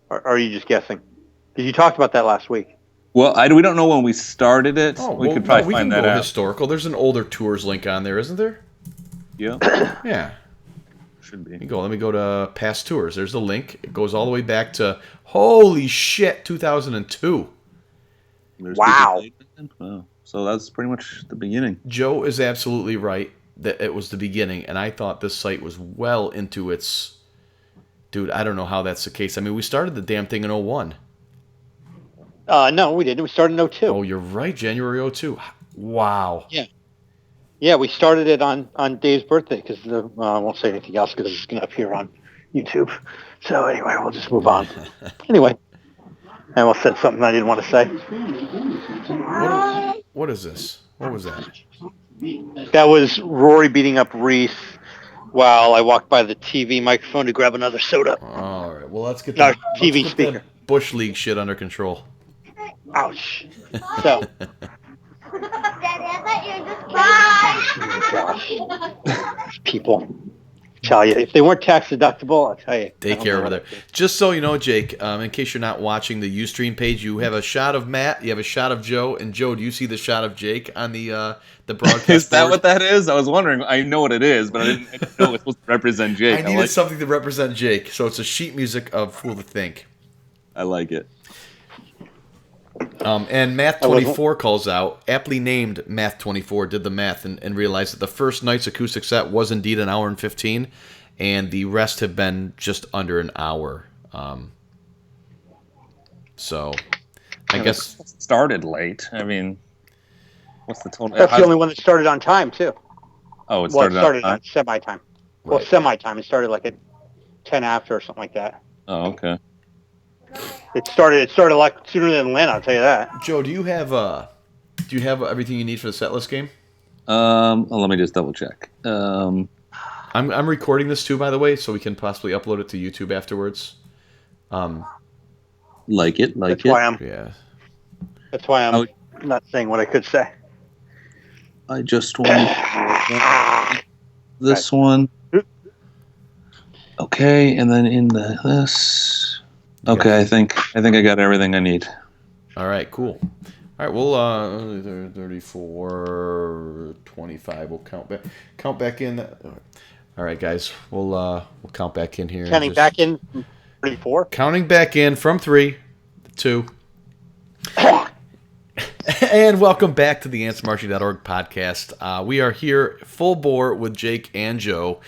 Speaker 1: Or are you just guessing? Because you talked about that last week.
Speaker 5: Well, we don't know when we started it. We could probably find that out.
Speaker 2: Historical. There's an older tours link on there, isn't there?
Speaker 5: Yeah.
Speaker 2: Yeah.
Speaker 5: Should be.
Speaker 2: Let me go to past tours. There's the link. It goes all the way back to, holy shit, 2002.
Speaker 1: Wow.
Speaker 5: Wow. So that's pretty much the beginning.
Speaker 2: Joe is absolutely right that it was the beginning, and I thought this site was well into its... Dude, I don't know how that's the case. I mean, we started the damn thing in 01.
Speaker 1: No, we didn't. We started in 02.
Speaker 2: Oh, you're right, January 02. Wow.
Speaker 1: Yeah. Yeah, we started it on Dave's birthday because I won't say anything else because it's going to appear on YouTube. So anyway, we'll just move on. Anyway, I almost said something I didn't want to say.
Speaker 2: What is this? What was that?
Speaker 1: That was Rory beating up Reese while I walked by the TV microphone to grab another soda.
Speaker 2: All right. Well, let's get
Speaker 1: the TV speaker.
Speaker 2: Bush League shit under control.
Speaker 1: Ouch. So. Gosh. People. Tell you, if they weren't tax deductible, I'll tell you.
Speaker 2: Daycare over there. Just so you know, Jake, in case you're not watching the Ustream page, you have a shot of Matt, you have a shot of Joe, and Joe, do you see the shot of Jake on the broadcast?
Speaker 5: Is that what that is? I was wondering. I know what it is, but I didn't know it was supposed to represent Jake.
Speaker 2: I needed something to represent Jake, so it's a sheet music of Fool to Think.
Speaker 5: I like it.
Speaker 2: And Math24 calls out, aptly named Math24, did the math and realized that the first night's acoustic set was indeed an hour and 15, and the rest have been just under an hour. So, I guess...
Speaker 5: It started late. I mean, what's the total?
Speaker 1: That's the only one that started on time, too.
Speaker 5: Oh, it
Speaker 1: Well, it
Speaker 5: started,
Speaker 1: started
Speaker 5: on
Speaker 1: on semi-time.
Speaker 2: Right.
Speaker 1: Well, semi-time. It started like at 10 after or something like that.
Speaker 5: Oh, okay.
Speaker 1: It started a lot sooner than Atlanta, I'll tell you that.
Speaker 2: Joe, do you have everything you need for the set list game?
Speaker 5: Let me just double check.
Speaker 2: I'm recording this too, by the way, so we can possibly upload it to YouTube afterwards.
Speaker 5: That's
Speaker 1: why I'm not saying what I could say.
Speaker 5: I just want this one. Okay, and then in this. Okay, I think I got everything I need.
Speaker 2: All right, cool. All right, we'll 34, 25. We'll count back in. All right, guys, we'll count back in here.
Speaker 1: Counting back in from 34.
Speaker 2: Counting back in from 3, 2. And welcome back to the antsmarching.org podcast. We are here full bore with Jake and Joe.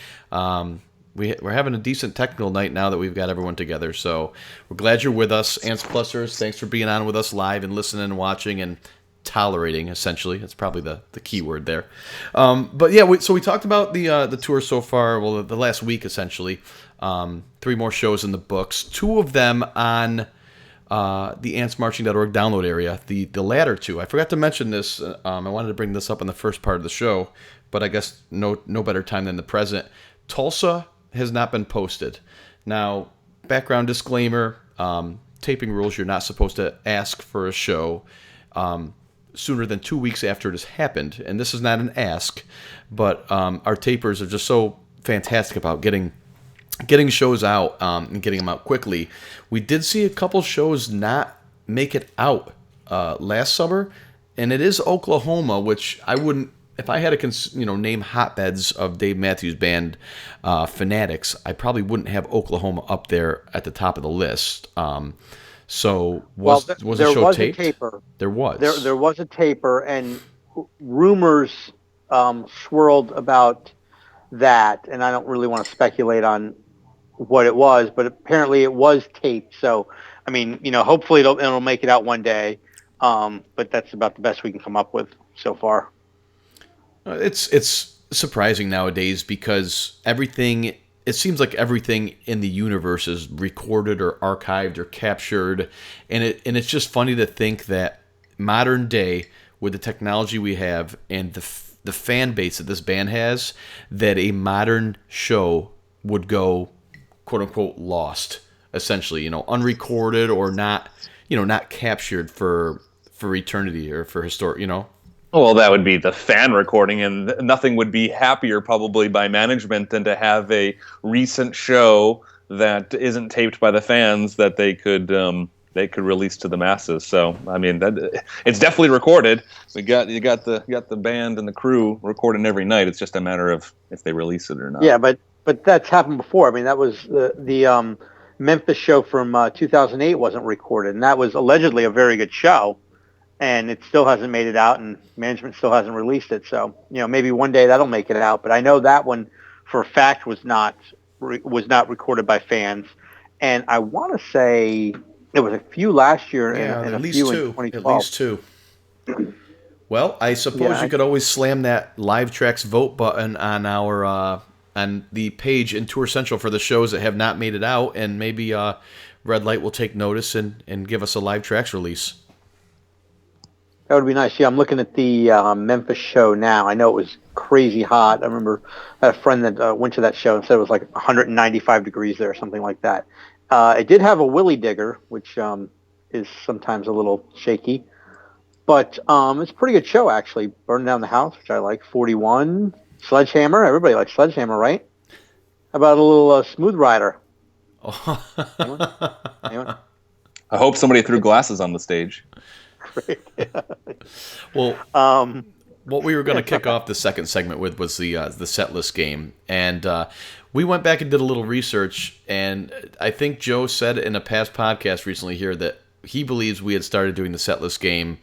Speaker 2: We're having a decent technical night now that we've got everyone together, so we're glad you're with us. Ants Plusers, thanks for being on with us live and listening and watching and tolerating, essentially. That's probably the key word there. But yeah, so we talked about the tour so far, well, the last week, essentially. 3 more shows in the books, 2 of them on the antsmarching.org download area. The latter 2, I forgot to mention this. I wanted to bring this up in the first part of the show, but I guess no better time than the present. Tulsa has not been posted. Now, background disclaimer, taping rules, you're not supposed to ask for a show sooner than 2 weeks after it has happened. And this is not an ask, but our tapers are just so fantastic about getting shows out and getting them out quickly. We did see a couple shows not make it out last summer, and it is Oklahoma, which I wouldn't, if I had to name hotbeds of Dave Matthews Band fanatics, I probably wouldn't have Oklahoma up there at the top of the list. So was the show taped? A taper.
Speaker 1: There was a taper, and rumors swirled about that, and I don't really want to speculate on what it was, but apparently it was taped. So, I mean, hopefully it'll make it out one day, but that's about the best we can come up with so far.
Speaker 2: It's surprising nowadays because it seems like everything in the universe is recorded or archived or captured, and it's just funny to think that modern day, with the technology we have and the fan base that this band has, that a modern show would go quote unquote lost, essentially, unrecorded or not captured for eternity or for historic,
Speaker 5: Well, that would be the fan recording, and nothing would be happier probably by management than to have a recent show that isn't taped by the fans that they could release to the masses. So, I mean, it's definitely recorded. You got the band and the crew recording every night. It's just a matter of if they release it or not.
Speaker 1: Yeah, but that's happened before. I mean, that was the Memphis show from 2008 wasn't recorded, and that was allegedly a very good show. And it still hasn't made it out, and management still hasn't released it. So, maybe one day that'll make it out. But I know that one, for a fact, was not recorded by fans. And I want to say there was a few last year and a few in 2012.
Speaker 2: At least 2. Well, I suppose you could always slam that Live Tracks vote button on our on the page in Tour Central for the shows that have not made it out, and maybe Red Light will take notice and give us a Live Tracks release.
Speaker 1: That would be nice. Yeah, I'm looking at the Memphis show now. I know it was crazy hot. I remember I had a friend that went to that show and said it was like 195 degrees there or something like that. It did have a Willie Digger, which is sometimes a little shaky. But it's a pretty good show, actually. Burn Down the House, which I like. 41. Sledgehammer. Everybody likes Sledgehammer, right? How about a little Smooth Rider? Anyone?
Speaker 5: I hope somebody threw glasses on the stage.
Speaker 2: Well, what we were going to kick off the second segment with was the set list game, and we went back and did a little research, and I think Joe said in a past podcast recently here that he believes we had started doing the setlist game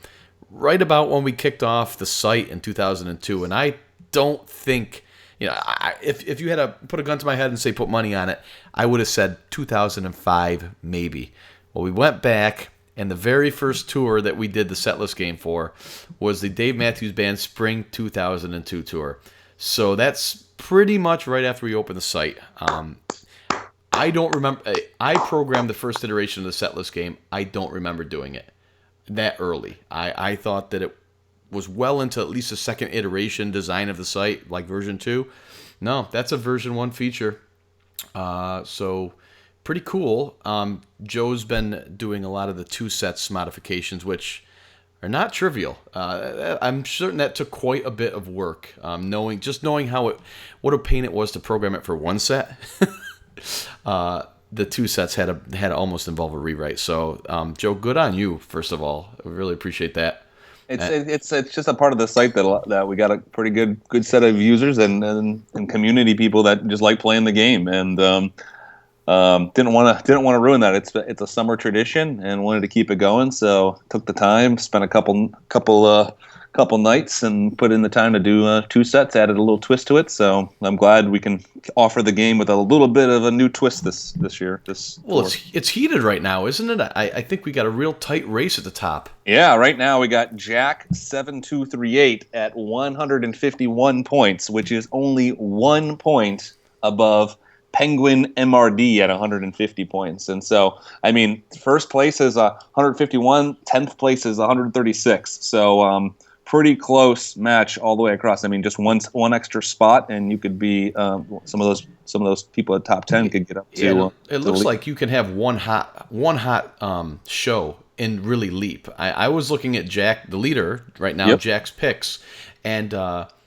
Speaker 2: right about when we kicked off the site in 2002, and I don't think, if you had to put a gun to my head and say put money on it, I would have said 2005 maybe. Well, we went back, and the very first tour that we did the setlist game for was the Dave Matthews Band Spring 2002 tour. So that's pretty much right after we opened the site. I don't remember. I programmed the first iteration of the setlist game. I don't remember doing it that early. I thought that it was well into at least a second iteration design of the site, like version 2. No, that's a version 1 feature. So pretty cool. Joe's been doing a lot of the 2 sets modifications, which are not trivial. I'm certain that took quite a bit of work. Knowing what a pain it was to program it for 1 set. The 2 sets had to almost involve a rewrite. So, Joe, good on you. First of all, I really appreciate that.
Speaker 5: It's just a part of the site that we got a pretty good set of users and community people that just like playing the game, and didn't want to ruin that. It's a summer tradition and wanted to keep it going. So took the time, spent a couple nights, and put in the time to do 2 sets. Added a little twist to it. So I'm glad we can offer the game with a little bit of a new twist this year.
Speaker 2: It's heated right now, isn't it? I think we got a real tight race at the top.
Speaker 5: Yeah, right now we got Jack 7238 at 151 points, which is only 1 point above Penguin MRD at 150 points. And so, I mean, first place is 151, 10th place is 136. So, pretty close match all the way across. I mean, just one extra spot, and you could be some of those people at top 10 could get up to.
Speaker 2: Yeah, it looks like you can have one hot show and really leap. I was looking at Jack, the leader right now. Yep. Jack's picks, and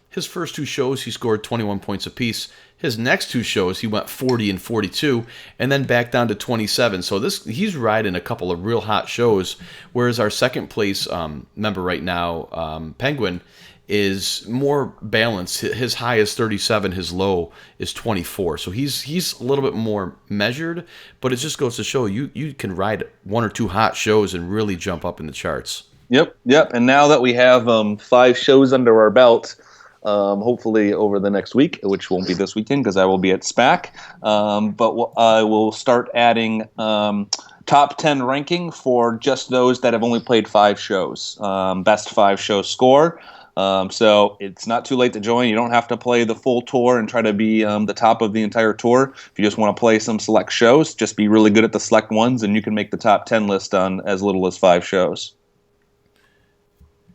Speaker 2: his first 2 shows he scored 21 points apiece. His next 2 shows, he went 40 and 42, and then back down to 27. So he's riding a couple of real hot shows, whereas our second place member right now, Penguin, is more balanced. His high is 37, his low is 24. So he's a little bit more measured, but it just goes to show you can ride 1 or 2 hot shows and really jump up in the charts.
Speaker 5: Yep. And now that we have 5 shows under our belt, hopefully over the next week, which won't be this weekend because I will be at SPAC. But I will start adding top 10 ranking for just those that have only played 5 shows. Best 5 show score. So it's not too late to join. You don't have to play the full tour and try to be the top of the entire tour. If you just want to play some select shows, just be really good at the select ones, and you can make the top 10 list on as little as 5 shows.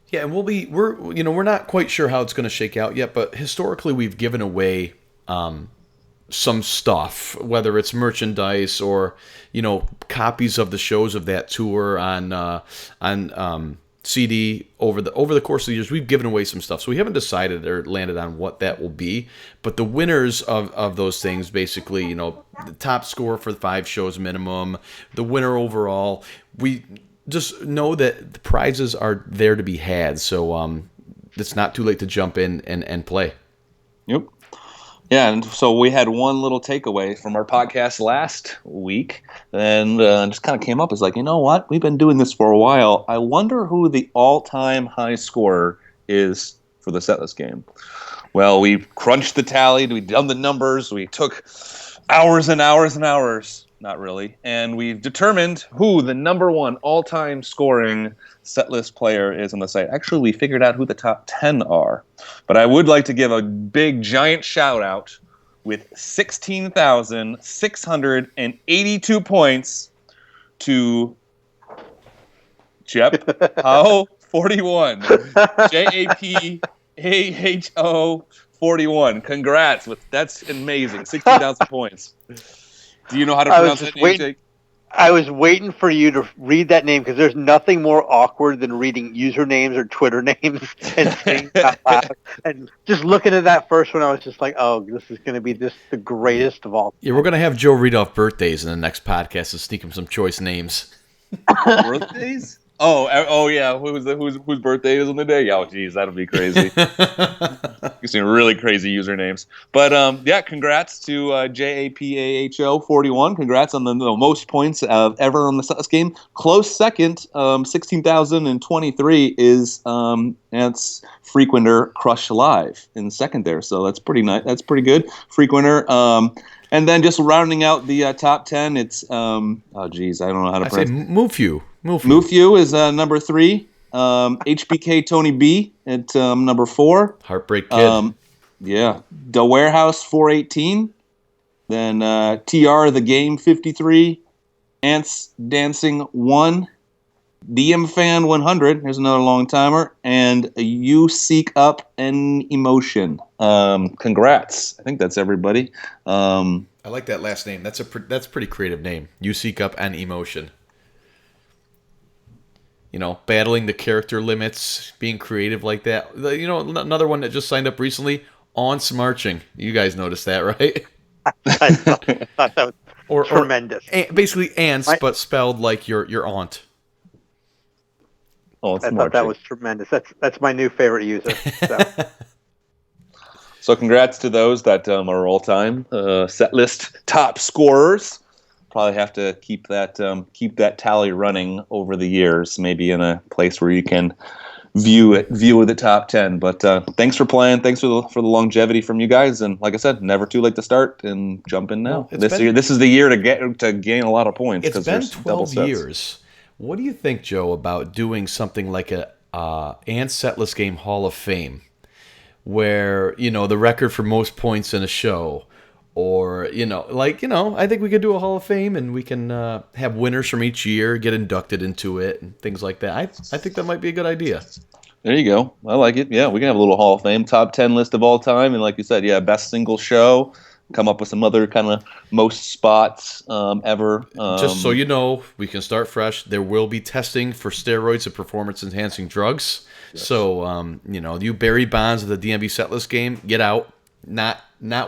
Speaker 2: Yeah, and we're not quite sure how it's going to shake out yet, but historically we've given away some stuff, whether it's merchandise or copies of the shows of that tour on CD over the course of the years. We've given away some stuff, so we haven't decided or landed on what that will be. But the winners of those things, basically, the top score for 5 shows minimum, the winner overall, we just know that the prizes are there to be had, so it's not too late to jump in and play.
Speaker 5: Yep. Yeah, and so we had one little takeaway from our podcast last week, and just kind of came up as like, you know what? We've been doing this for a while. I wonder who the all-time high scorer is for the setlist game. Well, we crunched the tally, we done the numbers, we took hours and hours and hours. Not really. And we've determined who the number 1 all-time scoring setlist player is on the site. Actually, we figured out who the top 10 are. But I would like to give a big, giant shout-out with 16,682 points to Jep How 41. JAPAHO 41. Congrats. That's amazing. 16,000 points. Do you know how to pronounce that name, Jake?
Speaker 1: I was waiting for you to read that name because there's nothing more awkward than reading usernames or Twitter names and saying out loud. And just looking at that first one, I was just like, oh, this is going to be the greatest of all.
Speaker 2: Yeah, we're going to have Joe read off birthdays in the next podcast and sneak him some choice names.
Speaker 5: Birthdays? Oh yeah. Whose birthday is on the day? Oh, geez, that'll be crazy. You've seen really crazy usernames. But yeah, congrats to JAPAHO41. Congrats on the most points ever on the Sutless game. Close second, 16,023 is Ants Frequenter Crush Live in second there. So that's pretty nice. That's pretty good. Frequenter. And then just rounding out the top 10, it's oh geez, I don't know how to pronounce it.
Speaker 2: Mufu.
Speaker 5: Mufu is number 3. HBK Tony B at number 4.
Speaker 2: Heartbreak Kid.
Speaker 5: Yeah. The Warehouse 418. Then TR The Game 53. Ants Dancing 1. DM Fan 100. Here's another long timer. And You Seek Up an Emotion. Congrats. I think that's everybody.
Speaker 2: I like that last name. That's a pretty creative name. You Seek Up an Emotion. You know, battling the character limits, being creative like that. You know, another one that just signed up recently, Antsmarching. You guys noticed that, right?
Speaker 1: I thought that was tremendous.
Speaker 2: Basically ants, but spelled like your aunt.
Speaker 5: Oh,
Speaker 1: I thought that was tremendous. That's my new favorite user.
Speaker 5: So congrats to those that are all-time set list top scorers. Probably have to keep that tally running over the years, maybe in a place where you can view the top 10. But thanks for playing. Thanks for the longevity from you guys. And like I said, never too late to start and jump in now. This is the year to gain a lot of points.
Speaker 2: It's been 12 years. What do you think, Joe, about doing something like a Ant Setlist Game Hall of Fame, where the record for most points in a show? Or, I think we could do a Hall of Fame and we can have winners from each year get inducted into it and things like that. I think that might be a good idea.
Speaker 5: There you go. I like it. Yeah, we can have a little Hall of Fame, top 10 list of all time. And like you said, yeah, best single show. Come up with some other kind of most spots ever.
Speaker 2: Just so you know, we can start fresh. There will be testing for steroids and performance-enhancing drugs. Yes. So, you Barry Bonds of the DMV Setlist game, get out. Not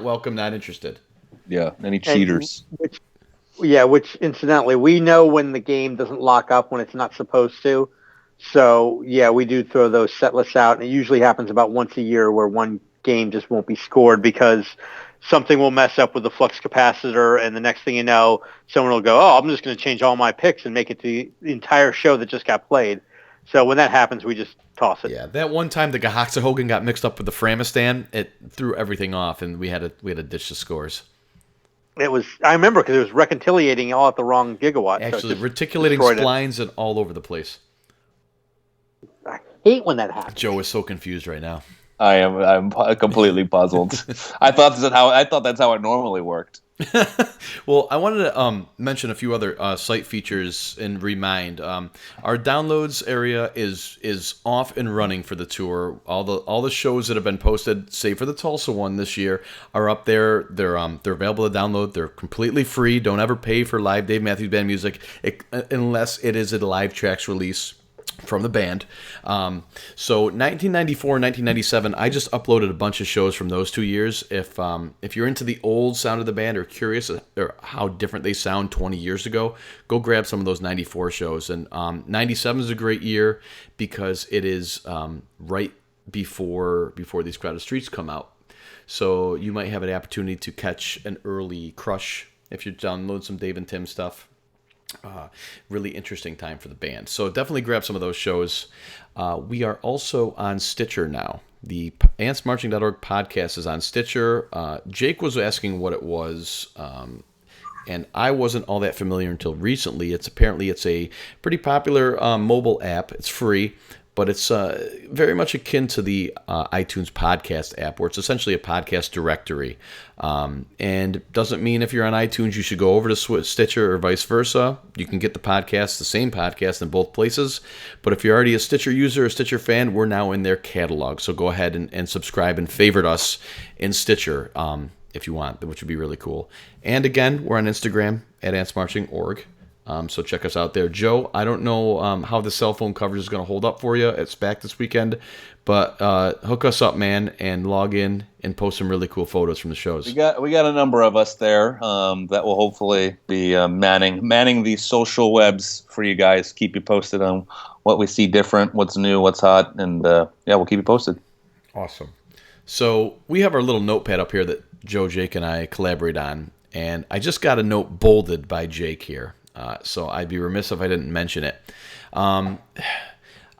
Speaker 2: welcome, not interested.
Speaker 5: Yeah, any cheaters.
Speaker 1: Which incidentally, we know when the game doesn't lock up when it's not supposed to. So, yeah, we do throw those set lists out, and it usually happens about once a year where one game just won't be scored because something will mess up with the flux capacitor, and the next thing you know, someone will go, I'm just going to change all my picks and make it the entire show that just got played. So when that happens, we just toss it.
Speaker 2: Yeah, that one time the Gahaxahogan got mixed up with the Framistan, it threw everything off, and we had to ditch the scores.
Speaker 1: I remember because it was reconciliating all at the wrong gigawatt.
Speaker 2: Actually, reticulating splines and all over the place.
Speaker 1: I hate when that happens.
Speaker 2: Joe is so confused right now.
Speaker 5: I'm completely puzzled. I thought that's how it normally worked.
Speaker 2: Well, I wanted to mention a few other site features and remind. Our downloads area is off and running for the tour. All the shows that have been posted, save for the Tulsa one this year, are up there. They're available to download. They're completely free. Don't ever pay for live Dave Matthews Band music unless it is a live tracks release from the band. So 1994, 1997, I just uploaded a bunch of shows from those 2 years. If you're into the old sound of the band or curious or how different they sound 20 years ago, go grab some of those 94 shows. And 97 is a great year because it is right before these Crowded Streets come out. So you might have an opportunity to catch an early crush if you download some Dave and Tim stuff. Really interesting time for the band. So definitely grab some of those shows. We are also on Stitcher now. The antsmarching.org podcast is on Stitcher. Jake was asking what it was, and I wasn't all that familiar until recently. It's a pretty popular mobile app. It's free, but it's very much akin to the iTunes podcast app, where it's essentially a podcast directory. And doesn't mean if you're on iTunes you should go over to Stitcher or vice versa. You can get the same podcast in both places. But if you're already a Stitcher user or a Stitcher fan, we're now in their catalog. So go ahead and subscribe and favorite us in Stitcher if you want, which would be really cool. And again, we're on Instagram at antsmarching.org. So check us out there. Joe, I don't know how the cell phone coverage is going to hold up for you at SPAC this weekend, but hook us up, man, and log in and post some really cool photos from the shows.
Speaker 5: We got a number of us there that will hopefully be manning the social webs for you guys. Keep you posted on what we see different, what's new, what's hot, and we'll keep you posted.
Speaker 2: Awesome. So we have our little notepad up here that Joe, Jake, and I collaborate on, and I just got a note bolded by Jake here, so I'd be remiss if I didn't mention it.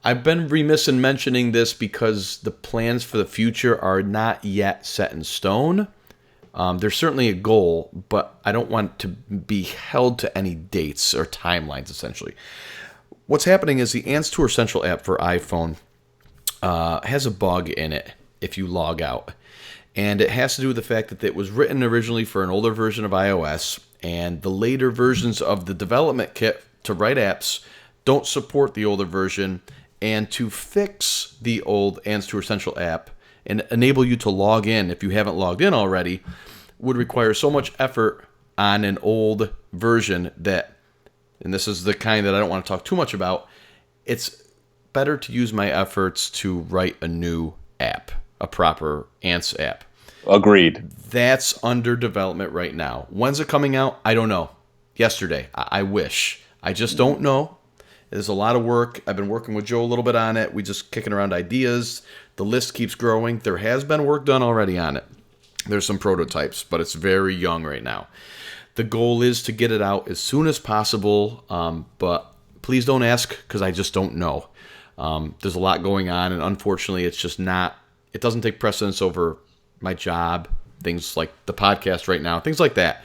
Speaker 2: I've been remiss in mentioning this because the plans for the future are not yet set in stone. There's certainly a goal, but I don't want to be held to any dates or timelines, essentially. What's happening is the Ants Tour Central app for iPhone has a bug in it if you log out. And it has to do with the fact that it was written originally for an older version of iOS, and the later versions of the development kit to write apps don't support the older version. And to fix the old Ants Tour Central app and enable you to log in if you haven't logged in already would require so much effort on an old version that, and this is the kind that I don't want to talk too much about, it's better to use my efforts to write a new app, a proper Ants app.
Speaker 5: Agreed.
Speaker 2: That's under development right now. When's it coming out? I don't know. Yesterday. I wish. I just don't know. There's a lot of work. I've been working with Joe a little bit on it. We just kicking around ideas. The list keeps growing. There has been work done already on it. There's some prototypes, but it's very young right now. The goal is to get it out as soon as possible, but please don't ask because I just don't know. There's a lot going on, and unfortunately, it's just not, it doesn't take precedence over my job, things like the podcast right now, things like that.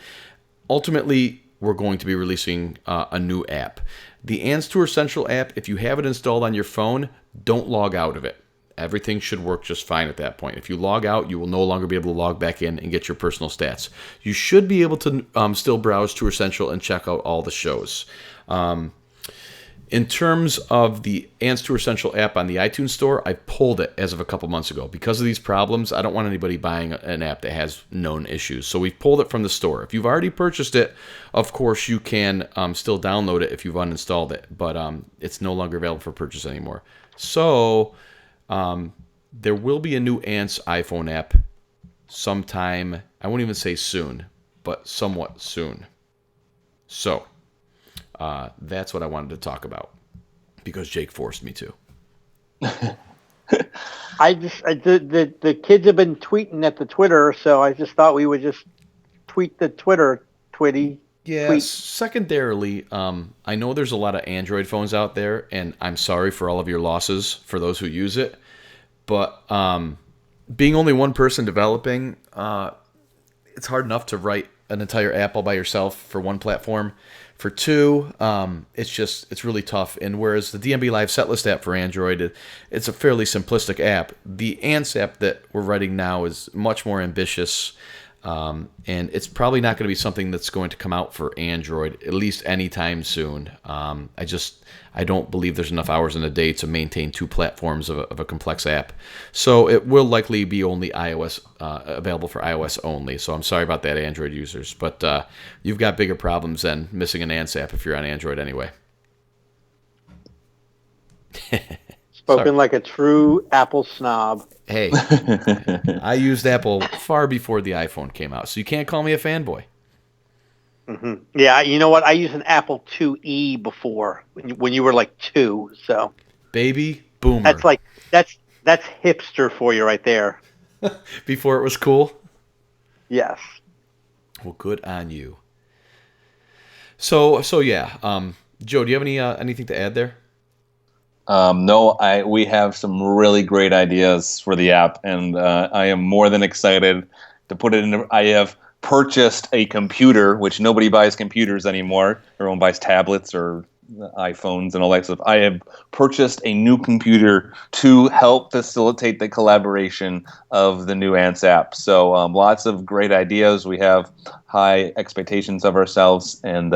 Speaker 2: Ultimately, we're going to be releasing a new app. The Ants Tour Central app, if you have it installed on your phone, don't log out of it. Everything should work just fine at that point. If you log out, you will no longer be able to log back in and get your personal stats. You should be able to still browse Tour Central and check out all the shows. In terms of the Ants Tour Central app on the iTunes Store, I pulled it as of a couple months ago. Because of these problems, I don't want anybody buying an app that has known issues. So we've pulled it from the store. If you've already purchased it, of course, you can still download it if you've uninstalled it. But it's no longer available for purchase anymore. So there will be a new Ants iPhone app sometime, I won't even say soon, but somewhat soon. So that's what I wanted to talk about because Jake forced me to.
Speaker 1: The kids have been tweeting at the Twitter, so I just thought we would just tweet the Twitter, Twitty.
Speaker 2: Yeah,
Speaker 1: tweet.
Speaker 2: Secondarily, I know there's a lot of Android phones out there, and I'm sorry for all of your losses for those who use it. But being only one person developing, it's hard enough to write an entire app all by yourself for one platform. For two, it's really tough. And whereas the DMB Live Setlist app for Android, it's a fairly simplistic app. The Ants app that we're writing now is much more ambitious. And it's probably not going to be something that's going to come out for Android, at least anytime soon. I don't believe there's enough hours in a day to maintain two platforms of a complex app. So it will likely be only iOS, available for iOS only. So I'm sorry about that, Android users. But you've got bigger problems than missing an Ants app if you're on Android anyway.
Speaker 1: Spoken like a true Apple snob.
Speaker 2: Hey, I used Apple far before the iPhone came out, so you can't call me a fanboy.
Speaker 1: Mm-hmm. Yeah, you know what? I used an Apple IIe before when you were like 2. So
Speaker 2: baby boomer.
Speaker 1: That's hipster for you right there.
Speaker 2: Before it was cool.
Speaker 1: Yes.
Speaker 2: Well, good on you. So yeah. Joe, do you have anything to add there?
Speaker 5: No, we have some really great ideas for the app, and I am more than excited to put it in. I have purchased a computer, which nobody buys computers anymore. Everyone buys tablets or iPhones and all that stuff. I have purchased a new computer to help facilitate the collaboration of the new Ants app. So lots of great ideas. We have high expectations of ourselves, and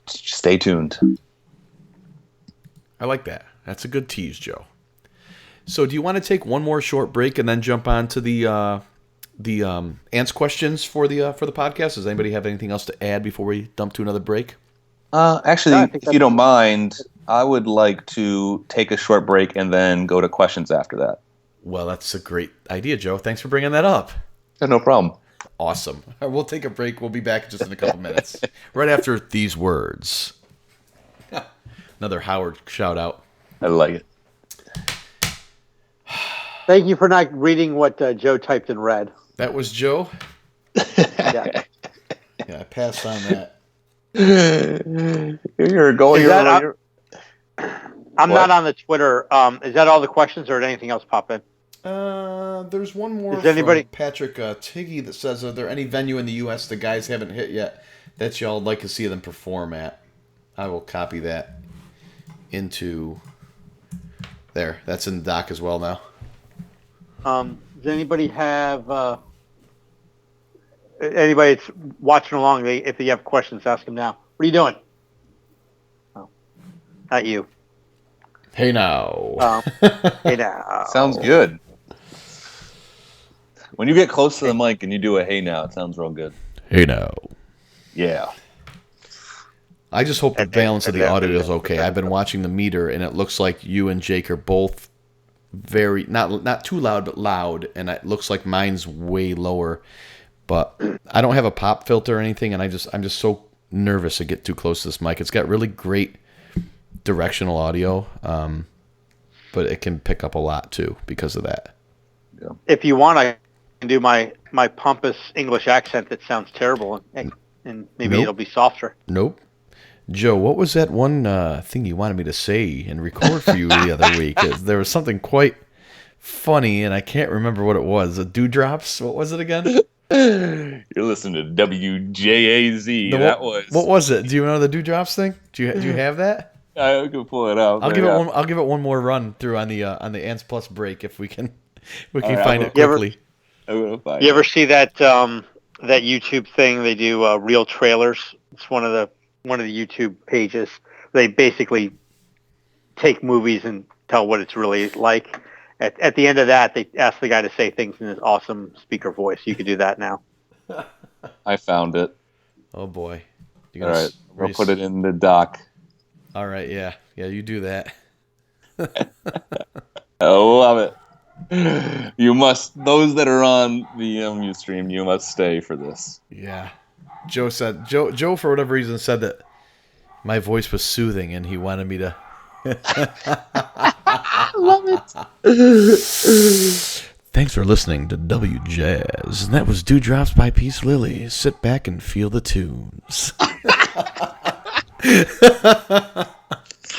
Speaker 5: stay tuned.
Speaker 2: I like that. That's a good tease, Joe. So do you want to take one more short break and then jump on to the Ants questions for the podcast? Does anybody have anything else to add before we dump to another break?
Speaker 5: Actually, if you don't mind, I would like to take a short break and then go to questions after that.
Speaker 2: Well, that's a great idea, Joe. Thanks for bringing that up.
Speaker 5: Yeah, no problem.
Speaker 2: Awesome. We'll take a break. We'll be back just in a couple minutes. Right after these words. Another Howard shout out.
Speaker 5: I like it.
Speaker 1: Thank you for not reading what Joe typed in red.
Speaker 2: That was Joe?
Speaker 1: Yeah.
Speaker 2: Yeah, I passed on that.
Speaker 5: You're going.
Speaker 1: Is that,
Speaker 5: You're,
Speaker 1: I'm
Speaker 5: What?
Speaker 1: not on the Twitter. Is that all the questions, or did anything else pop in?
Speaker 2: There's one more
Speaker 1: Is anybody-
Speaker 2: from Patrick Tiggy that says, are there any venue in the U.S. the guys haven't hit yet that y'all would like to see them perform at? I will copy that into there. That's in the doc as well now.
Speaker 1: Does anybody have anybody that's watching along? If you have questions, ask them now. What are you doing? Oh, not you.
Speaker 2: Hey now.
Speaker 1: Hey now.
Speaker 5: sounds good. When you get close to the mic and you do a hey now, it sounds real good.
Speaker 2: Hey now.
Speaker 5: Yeah.
Speaker 2: I just hope the balance of the audio is okay. I've been watching the meter, and it looks like you and Jake are both very not too loud, but loud, and it looks like mine's way lower. But I don't have a pop filter or anything, and I'm just so nervous to get too close to this mic. It's got really great directional audio, but it can pick up a lot too because of that.
Speaker 1: If you want, I can do my pompous English accent that sounds terrible, and maybe
Speaker 2: Nope.
Speaker 1: it'll be softer.
Speaker 2: Nope. Joe, what was that one thing you wanted me to say and record for you the other week? There was something quite funny, and I can't remember what it was. The Dewdrops? What was it again?
Speaker 5: You're listening to WJAZ.
Speaker 2: What was it? Do you know the Dewdrops thing? Do you have that?
Speaker 5: I can pull it out.
Speaker 2: I'll give it one more run through on the Ants Plus break if we can find it quickly.
Speaker 1: You ever see that that YouTube thing? They do real trailers. It's one of the YouTube pages. They basically take movies and tell what it's really like. At the end of that, they ask the guy to say things in his awesome speaker voice. You could do that now.
Speaker 5: I found it.
Speaker 2: Oh boy!
Speaker 5: All right, we'll put it in the doc.
Speaker 2: All right, yeah, you do that.
Speaker 5: I love it. You must. Those that are on the Ustream, you must stay for this.
Speaker 2: Yeah. Joe said Joe for whatever reason said that my voice was soothing and he wanted me to
Speaker 1: I love it.
Speaker 2: Thanks for listening to W Jazz. And that was Dewdrops by Peace Lily. Sit back and feel the tunes.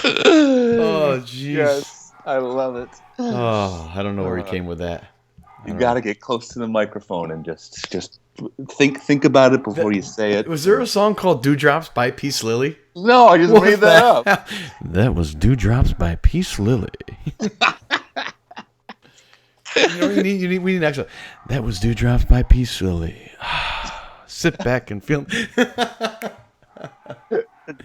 Speaker 2: Oh jeez.
Speaker 5: Yes, I love it.
Speaker 2: Oh, I don't know where he came with that.
Speaker 5: You got to get close to the microphone and just think about it before you say it.
Speaker 2: Was there a song called Dewdrops by Peace Lily?
Speaker 5: No, I just made that up.
Speaker 2: That was Dewdrops by Peace Lily. We need an extra. That was Dewdrops by Peace Lily. Sit back and feel.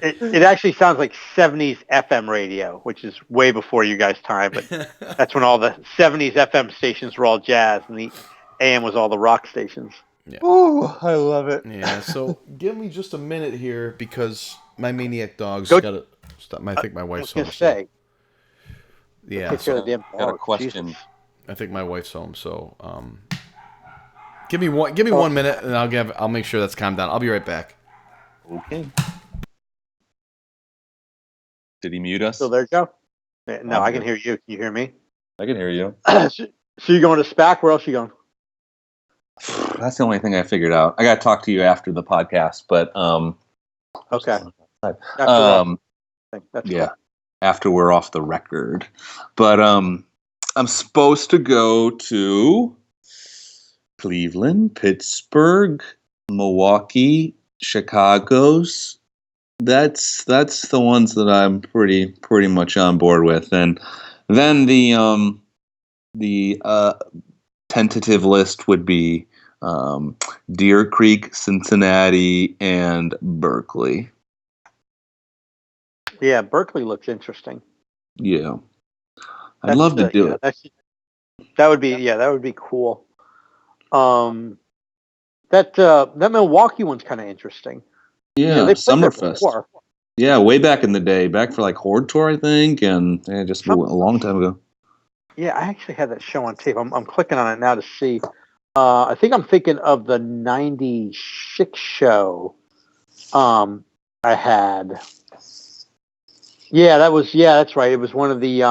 Speaker 1: It actually sounds like 70s FM radio, which is way before you guys' time, but that's when all the 70s FM stations were all jazz and the AM was all the rock stations.
Speaker 2: Yeah.
Speaker 5: Oh, I love it.
Speaker 2: Yeah, so give me just a minute here because my maniac dog's got to stop. I think my wife's home.
Speaker 1: Say.
Speaker 2: Yeah,
Speaker 1: Take care of the damn
Speaker 5: Got a
Speaker 1: dog.
Speaker 5: question.
Speaker 1: Jesus.
Speaker 2: I think my wife's home. So give me 1 minute and I'll make sure that's calmed down. I'll be right back.
Speaker 5: Okay. Did he mute us?
Speaker 1: So there you go. No, I can hear you. Can you hear me?
Speaker 5: I can hear you.
Speaker 1: So you going to SPAC? Where else you going?
Speaker 5: That's the only thing I figured out. I got to talk to you after the podcast, but
Speaker 1: Okay. That's
Speaker 5: yeah, after we're off the record. But I'm supposed to go to Cleveland, Pittsburgh, Milwaukee, Chicago's. That's the ones that I'm pretty much on board with, and then the tentative list would be Deer Creek, Cincinnati, and Berkeley.
Speaker 1: Yeah, Berkeley looks interesting.
Speaker 5: Yeah, I'd love to do it.
Speaker 1: That would be cool. That Milwaukee one's kind of interesting.
Speaker 5: Yeah,
Speaker 1: they played there
Speaker 5: Summerfest.
Speaker 1: before.
Speaker 5: Yeah, way back in the day, back for like Horde Tour, I think, and just a long time ago.
Speaker 1: Yeah, I actually had that show on tape. I'm clicking on it now to see. I think I'm thinking of the '96 show. I had. Yeah, that's right. It was one of the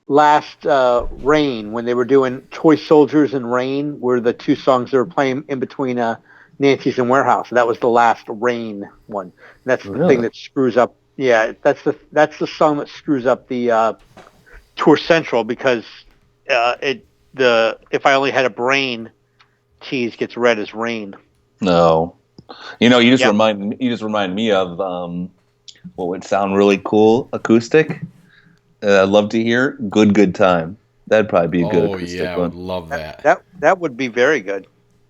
Speaker 1: last Rain, when they were doing Toy Soldiers and Rain, were the two songs they were playing in between Nancy's and Warehouse. That was the last Rain one. And that's the thing
Speaker 5: Really?
Speaker 1: that screws up. Yeah, that's the song that screws up the Tour Central, because the If I Only Had a Brain tease gets read as Rain.
Speaker 5: No. You just
Speaker 1: Yep.
Speaker 5: remind me of what would sound really cool acoustic. I'd love to hear Good Time. That'd probably be a good
Speaker 2: Oh
Speaker 5: acoustic
Speaker 2: yeah, I would
Speaker 5: one.
Speaker 2: love that.
Speaker 1: That would be very good.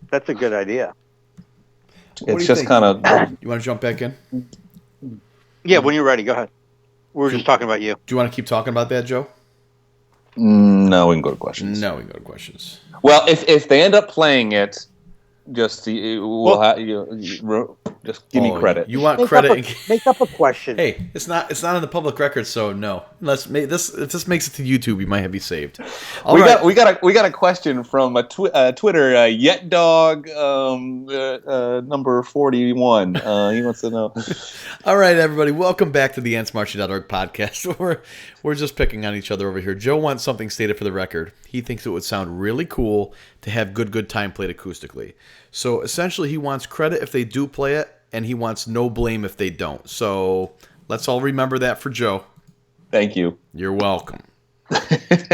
Speaker 1: That's a good idea.
Speaker 2: What do
Speaker 5: It's
Speaker 2: you
Speaker 5: just
Speaker 2: think?
Speaker 5: kind of
Speaker 2: You want to jump back in?
Speaker 1: Yeah, when you're ready, go ahead. We were just talking about you.
Speaker 2: Do you want to keep talking about that, Joe?
Speaker 5: no. We can go to questions.
Speaker 2: No, we can go to questions.
Speaker 5: Well, if they end up playing it, just just give me credit.
Speaker 2: You want
Speaker 1: Make
Speaker 2: credit?
Speaker 1: make up a question.
Speaker 2: Hey, it's not on the public record, so no. If this makes it to YouTube, you might have me saved.
Speaker 5: We got a question from a Twitter YetDog number 41. He wants to know.
Speaker 2: All right, everybody, welcome back to the antsmarching.org podcast. We're just picking on each other over here. Joe wants something stated for the record. He thinks it would sound really cool to have Good Time played acoustically. So essentially, he wants credit if they do play it, and he wants no blame if they don't. So let's all remember that for Joe.
Speaker 5: Thank you.
Speaker 2: You're welcome.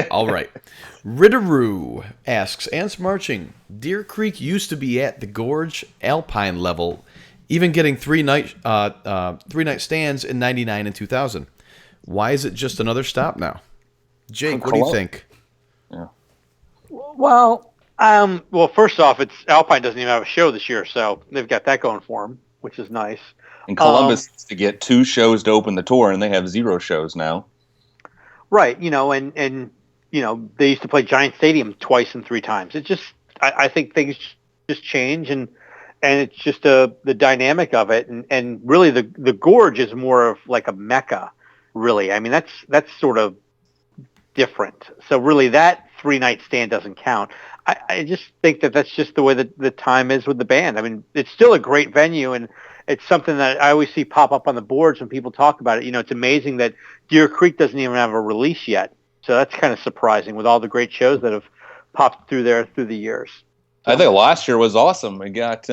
Speaker 2: All right. Ritteroo asks, Ants Marching, Deer Creek used to be at the Gorge Alpine level, even getting three-night stands in 99 and 2000. Why is it just another stop now? Jake, what do you think?
Speaker 5: Yeah.
Speaker 1: Well, first off, Alpine doesn't even have a show this year, so they've got that going for them, which is nice.
Speaker 5: And Columbus needs to get 2 shows to open the tour, and they have 0 shows now.
Speaker 1: Right, and they used to play Giant Stadium twice and 3 times. It just, I think things just change, and it's just the dynamic of it, and really the Gorge is more of like a mecca, really. I mean, that's sort of different. So really, that 3-night stand doesn't count. I just think that's just the way that the time is with the band. I mean, it's still a great venue, and it's something that I always see pop up on the boards when people talk about it. It's amazing that Deer Creek doesn't even have a release yet. So that's kind of surprising with all the great shows that have popped through there through the years. So,
Speaker 5: I think last year was awesome. We got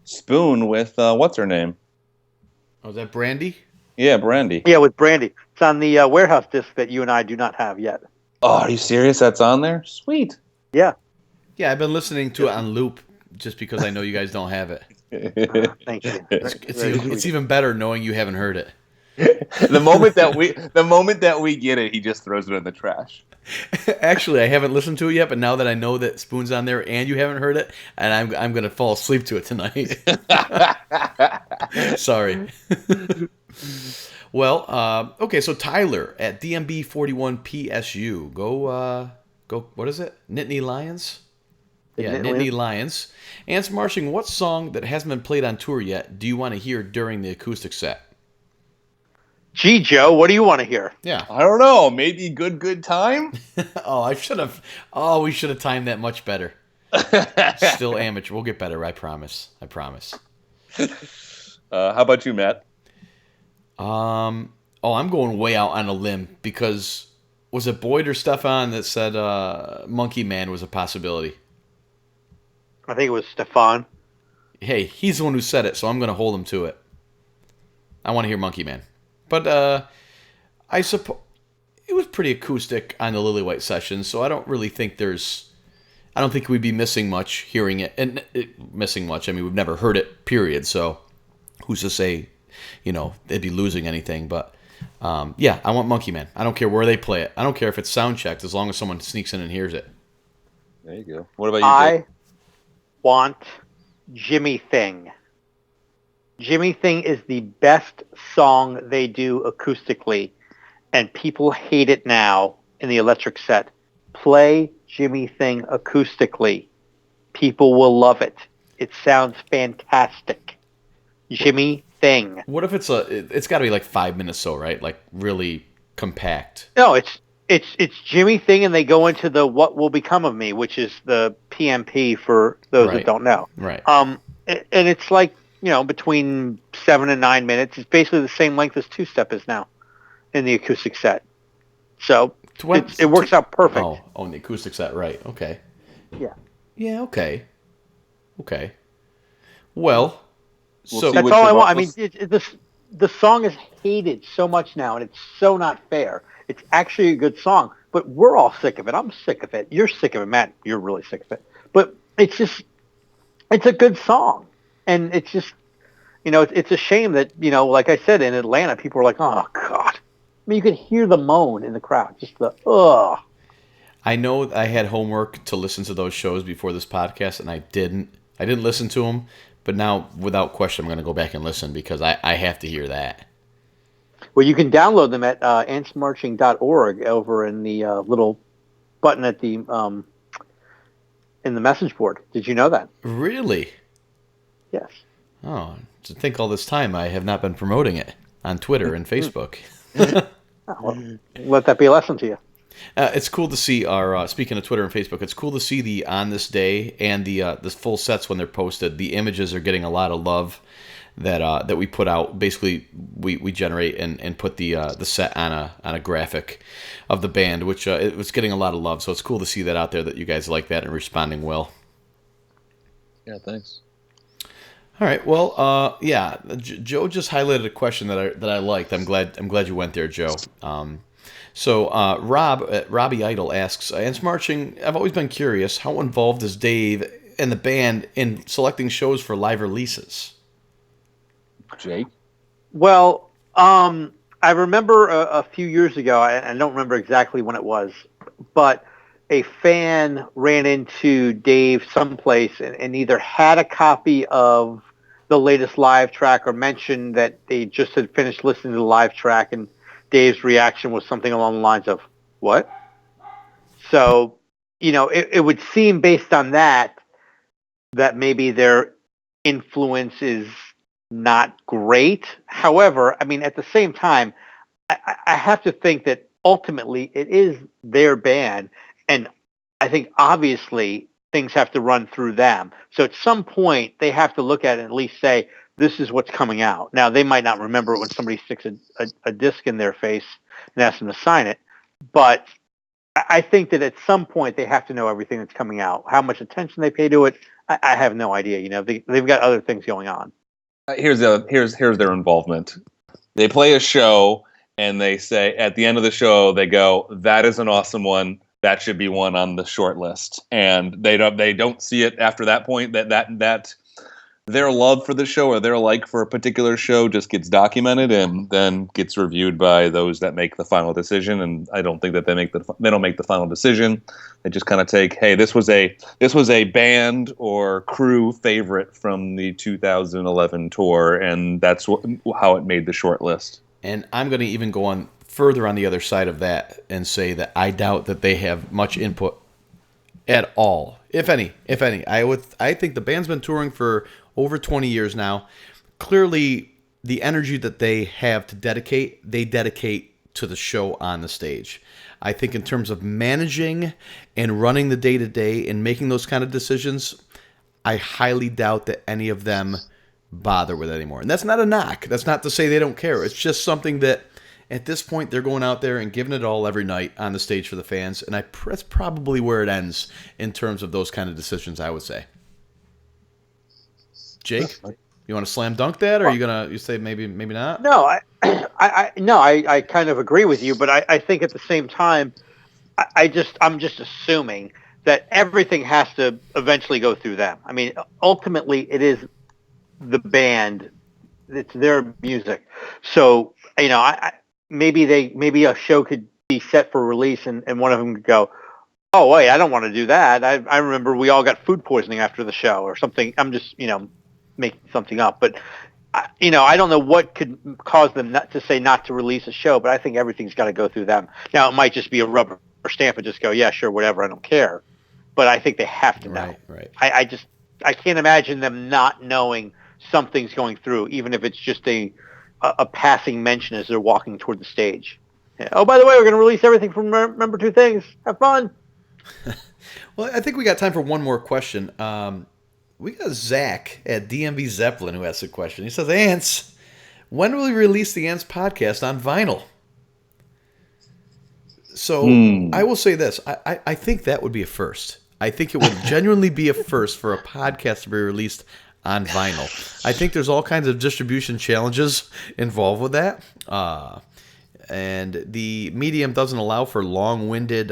Speaker 5: Spoon with what's her name?
Speaker 2: Oh, is that Brandy?
Speaker 5: Yeah, Brandy.
Speaker 1: Yeah, with Brandy. It's on the warehouse disc that you and I do not have yet.
Speaker 5: Oh, are you serious? That's on there? Sweet.
Speaker 1: Yeah.
Speaker 2: Yeah, I've been listening to it on loop just because I know you guys don't have it.
Speaker 1: Thank you.
Speaker 2: It's even better knowing you haven't heard it.
Speaker 5: the moment that we get it, he just throws it in the trash.
Speaker 2: Actually, I haven't listened to it yet, but now that I know that Spoon's on there and you haven't heard it, and I'm gonna fall asleep to it tonight. Sorry. Well, okay. So Tyler at DMB41 PSU, go. What is it? Nittany Lions. Yeah, Nittany Lions. Ants Marching, what song that hasn't been played on tour yet do you want to hear during the acoustic set?
Speaker 1: Gee, Joe, what do you want to hear?
Speaker 2: Yeah.
Speaker 5: I don't know. Maybe Good Time?
Speaker 2: We should have timed that much better. Still amateur. We'll get better, I promise.
Speaker 5: How about you, Matt?
Speaker 2: I'm going way out on a limb because was it Boyd or Stefan that said Monkey Man was a possibility?
Speaker 1: I think it was Stefan.
Speaker 2: Hey, he's the one who said it, so I'm going to hold him to it. I want to hear Monkey Man. But I suppose it was pretty acoustic on the Lily White session, so I don't really think I don't think we'd be missing much hearing it. And missing much, I mean, we've never heard it, period. So who's to say, they'd be losing anything. But yeah, I want Monkey Man. I don't care where they play it. I don't care if it's sound checked as long as someone sneaks in and hears it.
Speaker 5: There you go. What about you, Jake?
Speaker 1: I want Jimmy Thing. Jimmy Thing is the best song they do acoustically, and people hate it now in the electric set. Play Jimmy Thing acoustically. People will love it. It sounds fantastic. Jimmy Thing.
Speaker 2: What if it's got to be like 5 minutes so, right? Like really compact.
Speaker 1: No, it's Jimmy Thing, and they go into the What Will Become of Me, which is the PMP for those that don't know.
Speaker 2: Right.
Speaker 1: And it's like between 7 and 9 minutes. It's basically the same length as Two Step is now in the acoustic set. So it works out perfect.
Speaker 2: Oh, in the acoustic set, right? Okay.
Speaker 1: Yeah.
Speaker 2: Yeah. Okay. Okay. Well,
Speaker 5: We'll
Speaker 2: so
Speaker 5: see
Speaker 1: That's
Speaker 5: which
Speaker 1: all I
Speaker 5: of
Speaker 1: want.
Speaker 5: our-
Speaker 1: I mean, the song is hated so much now, and it's so not fair. It's actually a good song, but we're all sick of it. I'm sick of it. You're sick of it, Matt. You're really sick of it. But it's a good song, and it's just, it's a shame that, like I said, in Atlanta, people were like, "Oh God." I mean, you could hear the moan in the crowd, just the ugh.
Speaker 2: I know I had homework to listen to those shows before this podcast, and I didn't. I didn't listen to them, but now, without question, I'm going to go back and listen because I have to hear that.
Speaker 1: Well, you can download them at antsmarching.org over in the little button at the in the message board. Did you know that?
Speaker 2: Really?
Speaker 1: Yes.
Speaker 2: Oh, to think all this time I have not been promoting it on Twitter and Facebook.
Speaker 1: Oh, well, let that be a lesson to you.
Speaker 2: It's cool to see our. Speaking of Twitter and Facebook, it's cool to see the on this day and the full sets when they're posted. The images are getting a lot of love that we put out. Basically, we generate and put the set on a graphic of the band, which it was getting a lot of love. So it's cool to see that out there, that you guys like that and responding well.
Speaker 5: Yeah, thanks.
Speaker 2: All right. Well, yeah. Joe just highlighted a question that I liked. I'm glad you went there, Joe. So Robbie Idol asks, Ants Marching, I've always been curious, how involved is Dave and the band in selecting shows for live releases?
Speaker 5: Jake?
Speaker 1: Well, I remember a few years ago, I don't remember exactly when it was, but a fan ran into Dave someplace and either had a copy of the latest live track or mentioned that they just had finished listening to the live track, and Dave's reaction was something along the lines of, "What?" So, it would seem based on that maybe their influence is not great. However, I mean, at the same time, I have to think that ultimately it is their band, and I think obviously things have to run through them. So at some point they have to look at it and at least say, this is what's coming out. Now they might not remember it when somebody sticks a disc in their face and asks them to sign it, but I think that at some point they have to know everything that's coming out. How much attention they pay to it, I have no idea. They've got other things going on.
Speaker 5: Here's their involvement. They play a show and they say at the end of the show they go, "That is an awesome one. That should be one on the short list." And they don't see it after that point. That their love for the show or their like for a particular show just gets documented and then gets reviewed by those that make the final decision. And I don't think that they don't make the final decision. They just kind of take, hey, this was a band or crew favorite from the 2011 tour, and that's how it made the short list.
Speaker 2: And I'm going to even go on further on the other side of that and say that I doubt that they have much input at all, if any. I think the band's been touring for over 20 years now. Clearly, the energy that they have to they dedicate to the show on the stage. I think in terms of managing and running the day-to-day and making those kind of decisions, I highly doubt that any of them bother with it anymore. And that's not a knock. That's not to say they don't care. It's just something that at this point they're going out there and giving it all every night on the stage for the fans. And that's probably where it ends in terms of those kind of decisions, I would say. Jake, you want to slam dunk that, or you say maybe not?
Speaker 1: No, I kind of agree with you, but I think at the same time, I'm just assuming that everything has to eventually go through them. I mean, ultimately, it is the band; it's their music. So maybe a show could be set for release, and one of them could go, "Oh wait, I don't want to do that. I remember we all got food poisoning after the show or something." I'm just making something up, but I don't know what could cause them not to release a show, but I think everything's got to go through them. Now it might just be a rubber stamp and just go, yeah, sure, whatever, I don't care. But I think they have to know.
Speaker 2: Right.
Speaker 1: I can't imagine them not knowing something's going through, even if it's just a passing mention as they're walking toward the stage. Yeah. Oh, by the way, we're going to release everything from Remember Two Things. Have fun.
Speaker 2: Well, I think we got time for one more question. we got Zach at DMV Zeppelin who asked a question. He says, Ants, when will we release the Ants podcast on vinyl? So I will say this. I think that would be a first. I think it would genuinely be a first for a podcast to be released on vinyl. I think there's all kinds of distribution challenges involved with that. And the medium doesn't allow for long-winded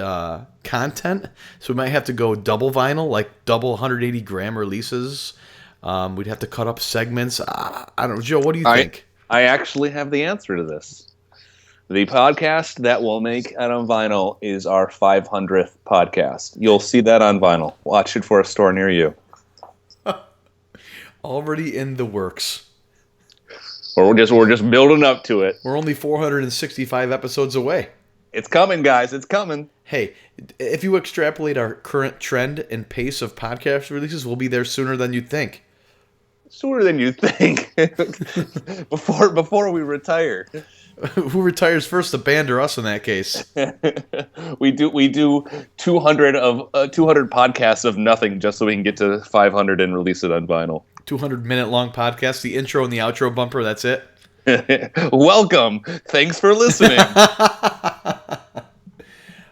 Speaker 2: content, so we might have to go double vinyl, like double 180 gram releases. We'd have to cut up segments. I don't know, Joe. What do you think?
Speaker 5: I actually have the answer to this. The podcast that we'll make it on vinyl is our 500th podcast. You'll see that on vinyl. Watch it for a store near you.
Speaker 2: Already in the works.
Speaker 5: Or we're just building up to it.
Speaker 2: We're only 465 episodes away.
Speaker 5: It's coming, guys. It's coming.
Speaker 2: Hey, if you extrapolate our current trend and pace of podcast releases, we'll be there sooner than you'd think.
Speaker 5: Sooner than you think. before we retire.
Speaker 2: Who retires first, the band or us in that case?
Speaker 5: we do 200 podcasts of nothing just so we can get to 500 and release it on vinyl.
Speaker 2: 200-minute long podcast, the intro and the outro bumper, that's it?
Speaker 5: Welcome. Thanks for listening.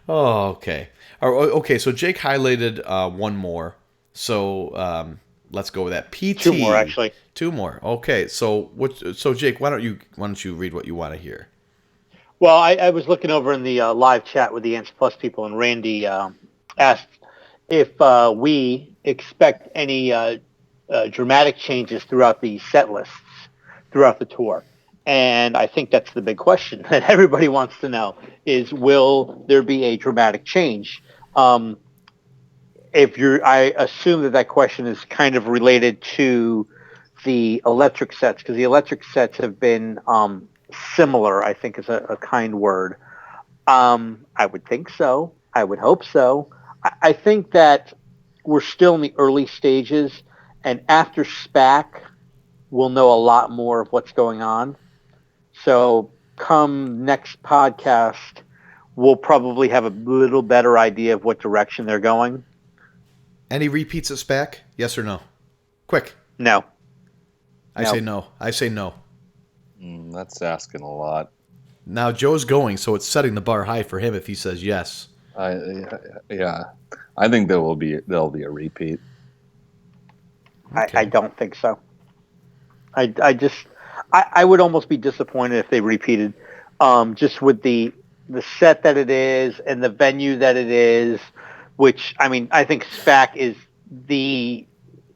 Speaker 2: Oh, okay. Okay, so Jake highlighted one more. So let's go with that. PT.
Speaker 1: Two more, actually.
Speaker 2: Two more. Okay, so Jake, why don't you read what you want to hear?
Speaker 1: Well, I was looking over in the live chat with the Ants Plus people, and Randy asked if we expect any dramatic changes throughout the set lists throughout the tour. And I think that's the big question that everybody wants to know is, will there be a dramatic change? I assume that question is kind of related to the electric sets, because the electric sets have been similar, I think is a kind word. I would think so. I would hope so. I think that we're still in the early stages, and after SPAC, we'll know a lot more of what's going on. So come next podcast, we'll probably have a little better idea of what direction they're going.
Speaker 2: Any repeats at SPAC? Yes or no? Quick.
Speaker 1: No.
Speaker 2: I say no. I say no.
Speaker 5: That's asking a lot.
Speaker 2: Now Joe's going, so it's setting the bar high for him if he says yes.
Speaker 5: Yeah. I think there'll be a repeat.
Speaker 2: Okay.
Speaker 1: I don't think so. I would almost be disappointed if they repeated, just with the set that it is and the venue that it is, which, I mean, I think SPAC is the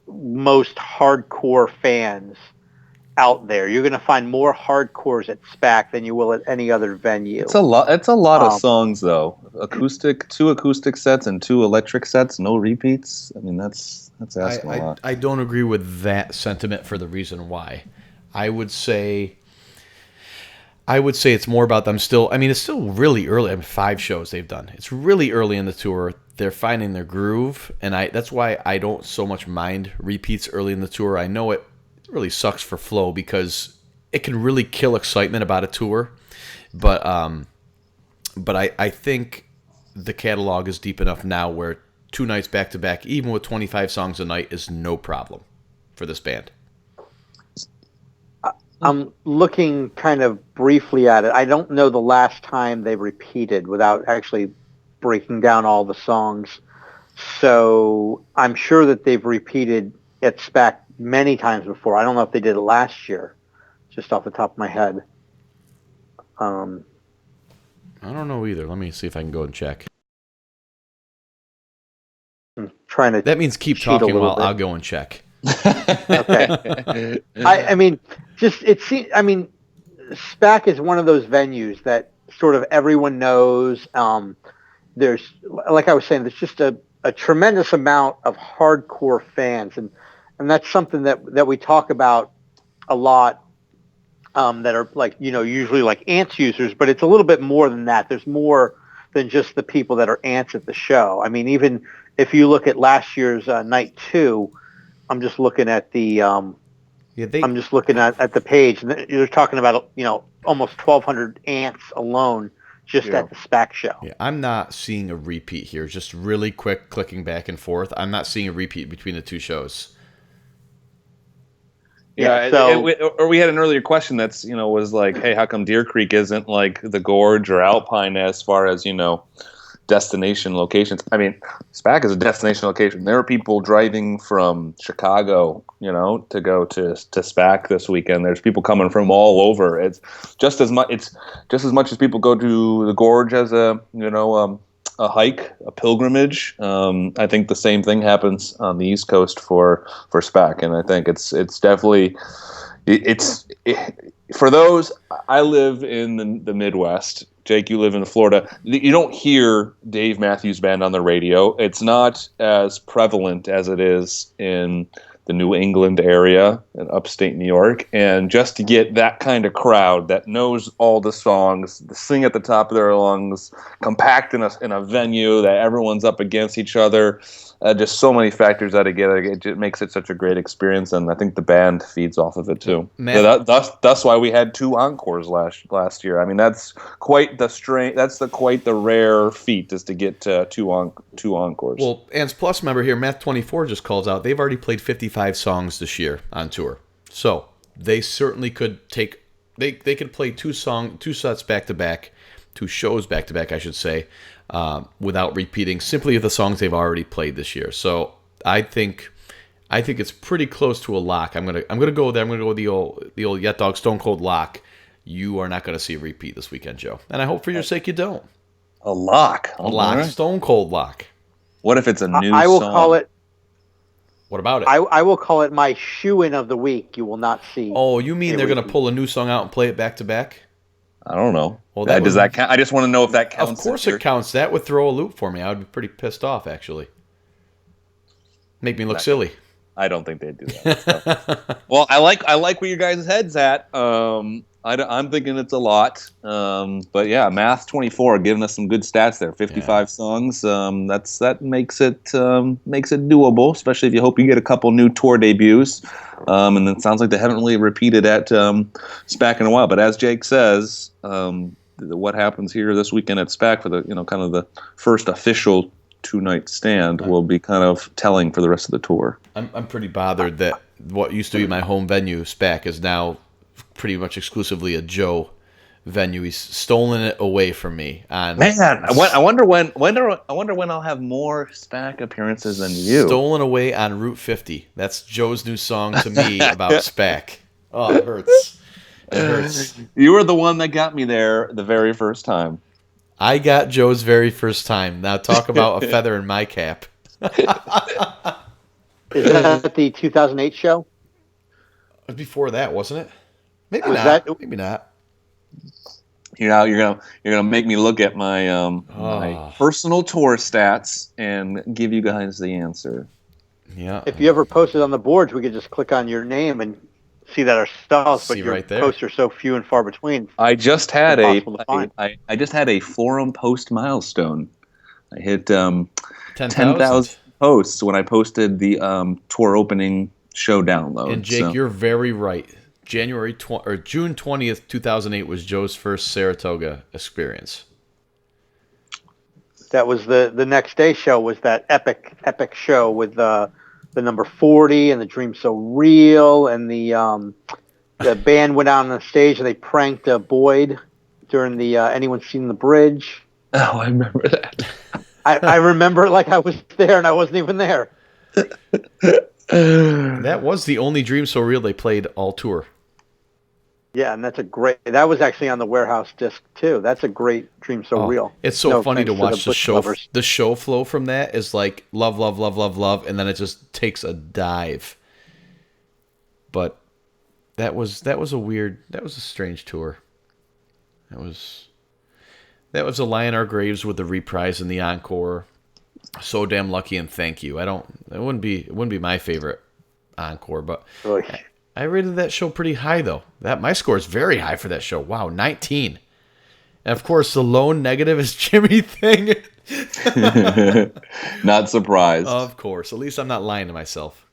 Speaker 1: most hardcore fans out there. You're going to find more hardcores at SPAC than you will at any other venue.
Speaker 5: It's a lot of songs, though. Two acoustic sets and 2 electric sets, no repeats. I mean, that's asking a lot.
Speaker 2: I don't agree with that sentiment for the reason why. I would say it's more about them still. I mean, it's still really early. I mean, 5 shows they've done. It's really early in the tour. They're finding their groove, and that's why I don't so much mind repeats early in the tour. I know it really sucks for Flow because it can really kill excitement about a tour, but I think the catalog is deep enough now where 2 nights back to back, even with 25 songs a night, is no problem for this band.
Speaker 1: I'm looking kind of briefly at it. I don't know the last time they repeated without actually breaking down all the songs. So I'm sure that they've repeated at SPAC many times before. I don't know if they did it last year, just off the top of my head.
Speaker 2: I don't know either. Let me see if I can go and check.
Speaker 1: I'm trying to.
Speaker 2: That means keep talking while I'll go and check.
Speaker 1: Okay. I mean, SPAC is one of those venues that sort of everyone knows. There's, like I was saying, there's just a tremendous amount of hardcore fans, and that's something that we talk about a lot. That are usually like Ants users, but it's a little bit more than that. There's more than just the people that are Ants at the show. I mean, even if you look at last year's night 2. I'm just looking at the I'm just looking at the page, and you're talking about almost 1,200 Ants alone just at the SPAC show.
Speaker 2: Yeah, I'm not seeing a repeat here. Just really quick clicking back and forth. I'm not seeing a repeat between the 2 shows.
Speaker 5: Yeah, or we had an earlier question that's was like, hey, how come Deer Creek isn't like the Gorge or Alpine as far as destination locations? I mean, SPAC is a destination location. There are people driving from Chicago, to go to SPAC this weekend. There's people coming from all over. It's just as much. It's just as much as people go to the Gorge as a hike, a pilgrimage. I think the same thing happens on the East Coast for SPAC, and I think it's definitely for those. I live in the Midwest. Jake, you live in Florida. You don't hear Dave Matthews Band on the radio. It's not as prevalent as it is in the New England area and upstate New York. And just to get that kind of crowd that knows all the songs, sing at the top of their lungs, compact in a venue that everyone's up against each other, just so many factors that it makes it such a great experience, and I think the band feeds off of it too. That's why we had 2 encores last year. I mean, that's quite the rare feat, is to get two encores.
Speaker 2: Well, Ants Plus member here, Math24, just calls out they've already played 55 songs this year on tour, so they certainly could take. They could play 2 sets back to back, 2 shows back to back, I should say. Without repeating simply the songs they've already played this year. So I think it's pretty close to a lock. I'm gonna go there. I'm gonna go with the old Yet Dog Stone Cold lock. You are not gonna see a repeat this weekend, Joe. And I hope for your sake you don't.
Speaker 5: A lock.
Speaker 2: A lock. Right. Stone Cold lock.
Speaker 5: What if it's a new
Speaker 1: I will
Speaker 5: song?
Speaker 1: call it.
Speaker 2: What about it?
Speaker 1: I will call it my shoe-in of the week. You will not see.
Speaker 2: Oh, you mean they're gonna pull a new song out and play it back to back?
Speaker 5: I don't know. Well, does that count? I just want to know if that counts.
Speaker 2: Of course it counts. That would throw a loop for me. I would be pretty pissed off, actually. Make me look silly.
Speaker 5: I don't think they'd do that. Well, I like where your guys' head's at. I'm thinking it's a lot. But yeah, Math24 giving us some good stats there. 55 songs. That makes it doable, especially if you hope you get a couple new tour debuts. And it sounds like they haven't really repeated at SPAC in a while. But as Jake says, what happens here this weekend at SPAC for the kind of the first official 2-night stand will be kind of telling for the rest of the tour.
Speaker 2: I'm pretty bothered that what used to be my home venue, SPAC, is now pretty much exclusively a Joe venue. He's stolen it away from me. Man,
Speaker 5: I wonder when I'll have more SPAC appearances than you.
Speaker 2: Stolen away on Route 50. That's Joe's new song to me about SPAC. Oh, it hurts. It hurts.
Speaker 5: You were the one that got me there the very first time.
Speaker 2: I got Joe's very first time. Now talk about a feather in my cap.
Speaker 1: Is that the 2008 show?
Speaker 2: It was before that, wasn't it? Maybe
Speaker 1: Was
Speaker 2: not.
Speaker 1: that-
Speaker 2: Maybe not.
Speaker 5: You're gonna make me look at my my personal tour stats and give you guys the answer.
Speaker 2: Yeah.
Speaker 1: If you ever posted on the boards, we could just click on your name and see that ourselves. But
Speaker 2: See
Speaker 1: your
Speaker 2: right there.
Speaker 1: posts are so few and far between.
Speaker 5: I just had
Speaker 1: Impossible to find.
Speaker 5: I just had a forum post milestone. I hit
Speaker 2: 10,000
Speaker 5: posts when I posted the tour opening show download.
Speaker 2: And Jake, you're very right. June 20th, 2008 was Joe's first Saratoga experience.
Speaker 1: That was the next day show. Was that epic show with the number 40 and the Dream So Real, and the band went out on the stage and they pranked Boyd during the Anyone Seen the Bridge.
Speaker 5: Oh, I remember that.
Speaker 1: I remember it like I was there and I wasn't even there.
Speaker 2: That was the only Dream So Real they played all tour.
Speaker 1: Yeah, and that was actually on the Warehouse disc too. That's a great Dream So Real.
Speaker 2: It's so
Speaker 1: No
Speaker 2: funny to
Speaker 1: offense
Speaker 2: watch
Speaker 1: the
Speaker 2: the show.
Speaker 1: lovers.
Speaker 2: The show flow from that is like love, love, love, love, love, and then it just takes a dive. But that was a strange tour. That was a Lie in Our Graves with the reprise and the encore. So Damn Lucky and Thank You. It wouldn't be my favorite encore, but
Speaker 1: Oy.
Speaker 2: I rated that show pretty high though. My score is very high for that show. Wow, 19. And of course, the lone negative is Jimmy Thing.
Speaker 5: Not surprised.
Speaker 2: Of course. At least I'm not lying to myself.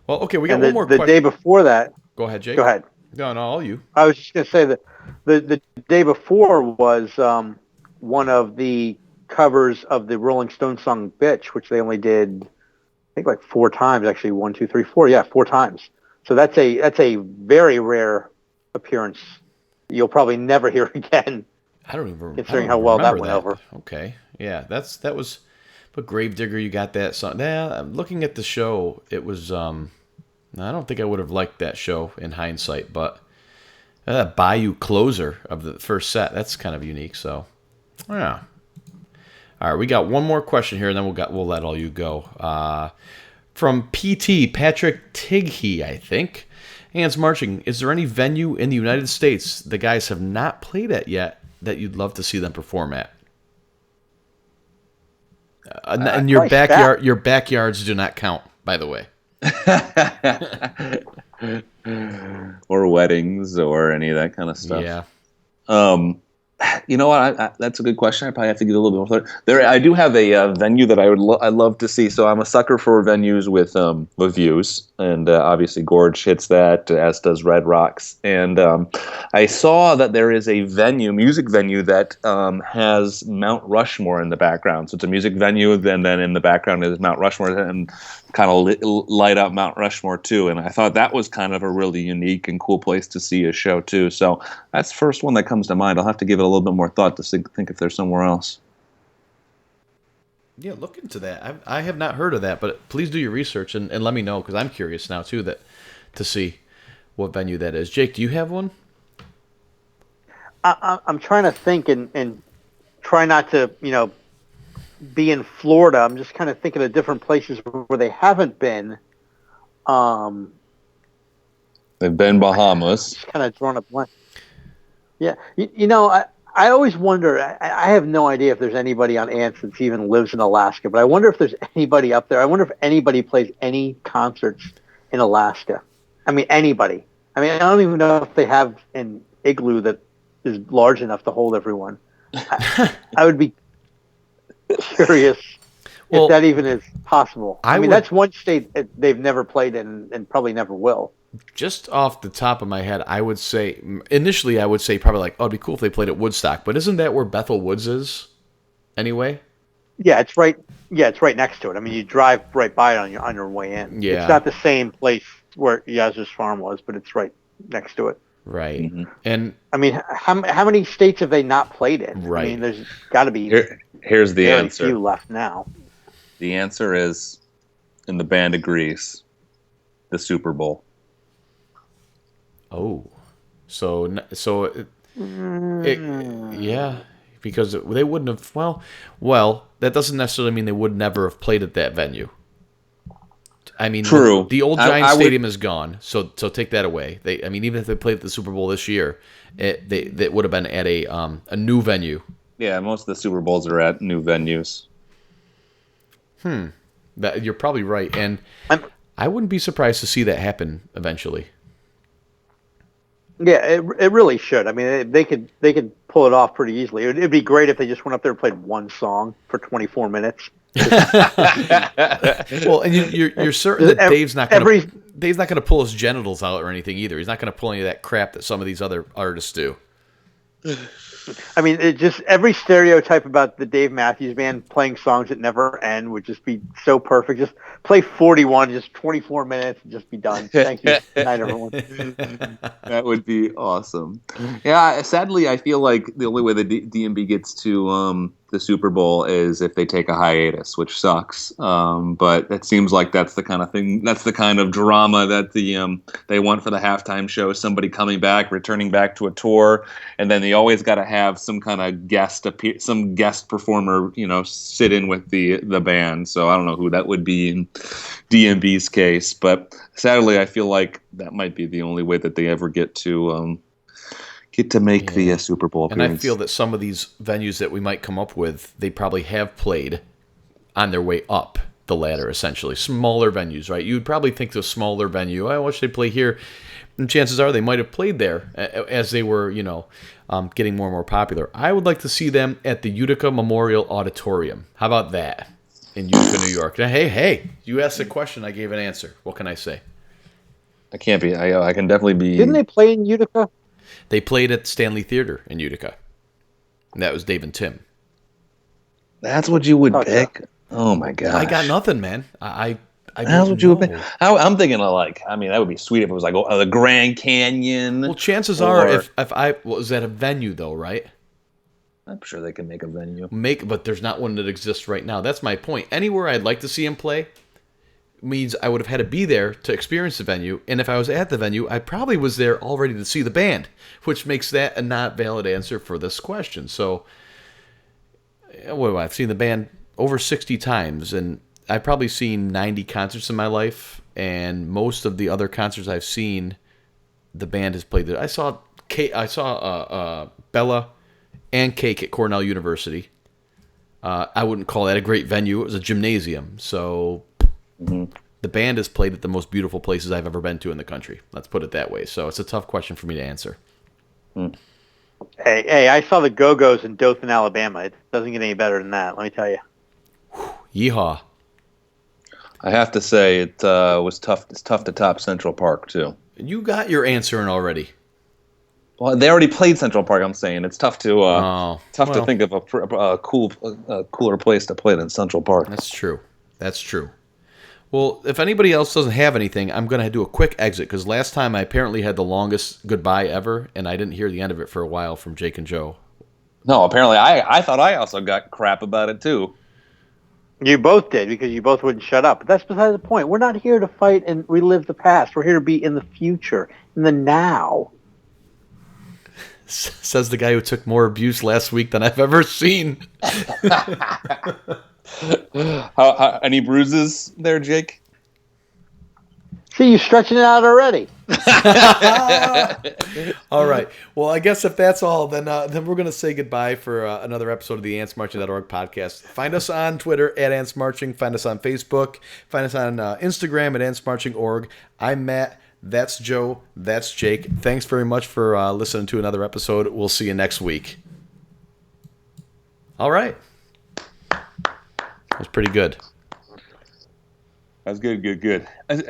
Speaker 2: Well, okay, we got
Speaker 1: And
Speaker 2: one more
Speaker 1: the
Speaker 2: question.
Speaker 1: day before that.
Speaker 2: Go ahead, Jake.
Speaker 1: Go ahead.
Speaker 2: No, all you.
Speaker 1: I was just going to say that the day before was one of the covers of the Rolling Stones song "Bitch," which they only did, I think, like 4 times. Actually, 1, 2, 3, 4. Yeah, 4 times. So that's a very rare appearance. You'll probably never hear again.
Speaker 2: I don't even
Speaker 1: considering how well that went over.
Speaker 2: Okay, yeah, that was. But Gravedigger, you got that song. Yeah, looking at the show, it was. I don't think I would have liked that show in hindsight, but that Bayou closer of the first set, that's kind of unique. So, yeah. All right, we got one more question here, and then we'll let all you go. From PT Patrick Tighe, I think. Ants Marching, is there any venue in the United States the guys have not played at yet that you'd love to see them perform at? And your backyards do not count, by the way.
Speaker 5: Or weddings or any of that kind of stuff.
Speaker 2: Yeah.
Speaker 5: You know what? That's a good question. I probably have to get a little bit more thought. I do have a venue that I'd love to see. So I'm a sucker for venues with views, and obviously Gorge hits that, as does Red Rocks. And I saw that there is a music venue that has Mount Rushmore in the background. So it's a music venue, and then in the background is Mount Rushmore, and kind of light up Mount Rushmore too. And I thought that was kind of a really unique and cool place to see a show too. So that's the first one that comes to mind. I'll have to give it a little bit more thought to think if there's somewhere else.
Speaker 2: Yeah, look into that. I have not heard of that, but please do your research and let me know, because I'm curious now too to see what venue that is. Jake, do you have one?
Speaker 1: I'm trying to think and try not to be in Florida. I'm just kind of thinking of different places where they haven't been.
Speaker 5: They've been Bahamas.
Speaker 1: Just kind of drawn a blank. Yeah, I always wonder. I have no idea if there's anybody on Ants that even lives in Alaska, but I wonder if there's anybody up there. I wonder if anybody plays any concerts in Alaska. I mean, anybody. I mean, I don't even know if they have an igloo that is large enough to hold everyone. I would be curious if that even is possible. I mean, that's one state that they've never played in and probably never will.
Speaker 2: Just off the top of my head, I would say probably like, oh, it'd be cool if they played at Woodstock. But isn't that where Bethel Woods is anyway?
Speaker 1: Yeah, it's right. Yeah, it's right next to it. I mean, you drive right by it on your way in.
Speaker 2: Yeah.
Speaker 1: It's not the same place where Yaz's farm was, but it's right next to it.
Speaker 2: Right.
Speaker 5: Mm-hmm.
Speaker 2: And
Speaker 1: I mean, how many states have they not played in?
Speaker 2: Right.
Speaker 1: I mean, there's got to be
Speaker 5: here's the
Speaker 1: very
Speaker 5: answer.
Speaker 1: few left now.
Speaker 5: The answer is, and the band agrees, the Super Bowl.
Speaker 2: Oh, yeah, because they wouldn't have. Well, that doesn't necessarily mean they would never have played at that venue. I mean,
Speaker 5: true.
Speaker 2: The old Giant Stadium is gone, so take that away. Even if they played at the Super Bowl this year, that would have been at a new venue.
Speaker 5: Yeah, most of the Super Bowls are at new venues.
Speaker 2: You're probably right, and I wouldn't be surprised to see that happen eventually.
Speaker 1: Yeah, it really should. I mean, they could pull it off pretty easily. It'd be great if they just went up there and played one song for 24 minutes.
Speaker 2: Well, and you're certain that Dave's not going to pull his genitals out or anything either. He's not going to pull any of that crap that some of these other artists do.
Speaker 1: I mean, it just every stereotype about the Dave Matthews Band playing songs that never end would just be so perfect. Just play 41, just 24 minutes, and just be done. Thank you. Good night, everyone.
Speaker 5: That would be awesome. Yeah, sadly, I feel like the only way the DMB gets to the Super Bowl is if they take a hiatus, which sucks. But it seems like that's the kind of thing. That's the kind of drama that they want for the halftime show. Somebody coming back, returning back to a tour, and then they always got to have some kind of guest performer, sit in with the band. So I don't know who that would be in DMB's case, but sadly, I feel like that might be the only way that they ever get to make the Super Bowl appearance.
Speaker 2: And I feel that some of these venues that we might come up with, they probably have played on their way up the ladder, essentially. Smaller venues, right? You'd probably think the smaller venue, I wish they play here. And chances are they might have played there as they were, getting more and more popular. I would like to see them at the Utica Memorial Auditorium. How about that? In Utica, New York. Now, hey, you asked a question, I gave an answer. What can I say?
Speaker 5: I can't be. I can definitely be.
Speaker 1: Didn't they play in Utica?
Speaker 2: They played at Stanley Theater in Utica. And that was Dave and Tim.
Speaker 5: That's what you would pick? Yeah. Oh, my gosh.
Speaker 2: I got nothing, man. I
Speaker 5: That's what you would think. I'm thinking of like, I mean, that would be sweet if it was like the Grand Canyon.
Speaker 2: Well, chances are, if I was at a venue though, right?
Speaker 5: I'm sure they can make a venue.
Speaker 2: But there's not one that exists right now. That's my point. Anywhere I'd like to see him play means I would have had to be there to experience the venue, and if I was at the venue, I probably was there already to see the band, which makes that a not valid answer for this question. So, I've seen the band over 60 times, and I've probably seen 90 concerts in my life, and most of the other concerts I've seen, the band has played there. I saw Bella and Cake at Cornell University. I wouldn't call that a great venue. It was a gymnasium, so the band has played at the most beautiful places I've ever been to in the country. Let's put it that way. So it's a tough question for me to answer.
Speaker 1: Hey, I saw the Go-Go's in Dothan, Alabama. It doesn't get any better than that, let me tell you.
Speaker 2: Yeehaw.
Speaker 5: I have to say it was tough. It's tough to top Central Park too.
Speaker 2: You got your answer in already.
Speaker 5: Well, they already played Central Park. I'm saying it's tough to to think of a cooler place to play than Central Park.
Speaker 2: That's true. Well, if anybody else doesn't have anything, I'm going to do a quick exit because last time I apparently had the longest goodbye ever, and I didn't hear the end of it for a while from Jake and Joe.
Speaker 5: No, apparently I thought I also got crap about it too.
Speaker 1: You both did because you both wouldn't shut up. But that's beside the point. We're not here to fight and relive the past. We're here to be in the future, in the now.
Speaker 2: Says the guy who took more abuse last week than I've ever seen.
Speaker 5: Any bruises there, Jake?
Speaker 1: See, you stretching it out already.
Speaker 2: All right. Well, I guess if that's all, then we're going to say goodbye for another episode of the antsmarching.org podcast. Find us on Twitter at antsmarching. Find us on Facebook. Find us on Instagram at antsmarching.org. I'm Matt. That's Joe. That's Jake. Thanks very much for listening to another episode. We'll see you next week. All right. That was pretty good.
Speaker 5: That's good.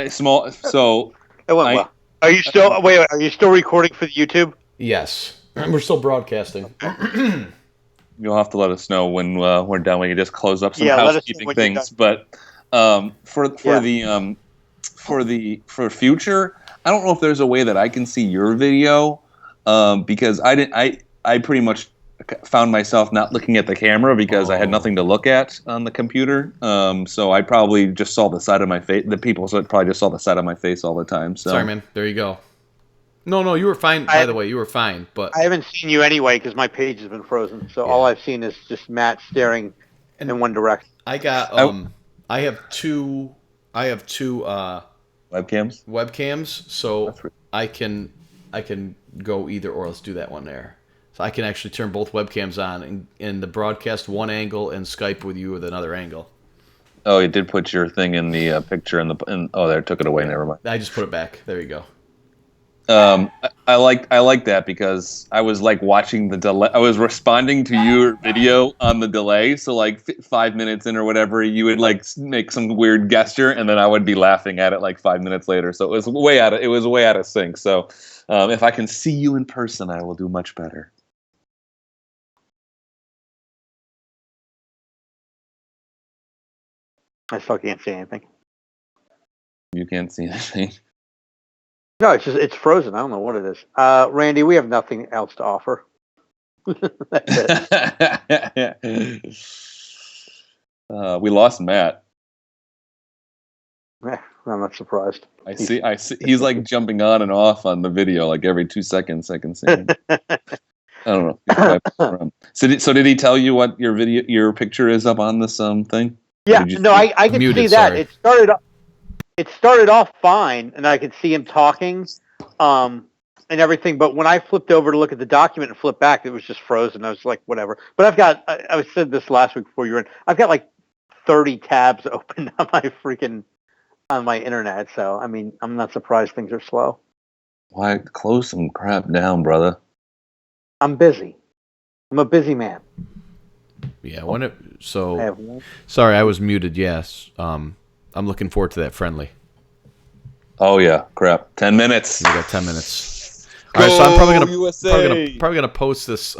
Speaker 5: Small. So
Speaker 1: It went well. Are you still wait? Are you still recording for the YouTube?
Speaker 2: Yes. We're still broadcasting.
Speaker 5: You'll have to let us know when we're done. We can just close up some
Speaker 1: Yeah, let us know
Speaker 5: housekeeping
Speaker 1: when you're
Speaker 5: things. But for future, I don't know if there's a way that I can see your video because I pretty much found myself not looking at the camera because I had nothing to look at on the computer. So I probably just saw the side of my face. The people probably just saw the side of my face all the time. So.
Speaker 2: Sorry, man. There you go. No, you were fine. By the way, you were fine. But
Speaker 1: I haven't seen you anyway because my page has been frozen. So all I've seen is just Matt staring in one direction.
Speaker 2: I got I have two webcams, so I can go either or. Let's do that one there. So I can actually turn both webcams on and the broadcast one angle and Skype with you with another angle.
Speaker 5: Oh, you did put your thing in the picture there, took it away. Never mind.
Speaker 2: I just put it back. There you go.
Speaker 5: I like that because I was like watching the delay. I was responding to your video on the delay. So like 5 minutes in or whatever, you would like make some weird gesture, and then I would be laughing at it like 5 minutes later. So it was way out of sync. So if I can see you in person, I will do much better.
Speaker 1: I still can't see anything.
Speaker 5: You can't see anything.
Speaker 1: No, it's frozen. I don't know what it is. Randy, we have nothing else to offer. That's it.
Speaker 5: We lost Matt.
Speaker 1: I'm not surprised.
Speaker 5: I see. He's like jumping on and off on the video, like every 2 seconds. I can see him. I don't know. So did he tell you what your picture is up on this thing?
Speaker 1: Yeah, no, I could see that.
Speaker 2: Sorry.
Speaker 1: It started off fine, and I could see him talking, and everything. But when I flipped over to look at the document and flipped back, it was just frozen. I was like, whatever. But I said this last week before you were in. I've got like 30 tabs open on my internet. So I mean, I'm not surprised things are slow.
Speaker 5: Why close some crap down, brother?
Speaker 1: I'm busy. I'm a busy man.
Speaker 2: Yeah. Sorry, I was muted. Yes. I'm looking forward to that friendly.
Speaker 5: Oh yeah, crap! 10 minutes.
Speaker 2: We got 10 minutes. All right, so I'm probably gonna post this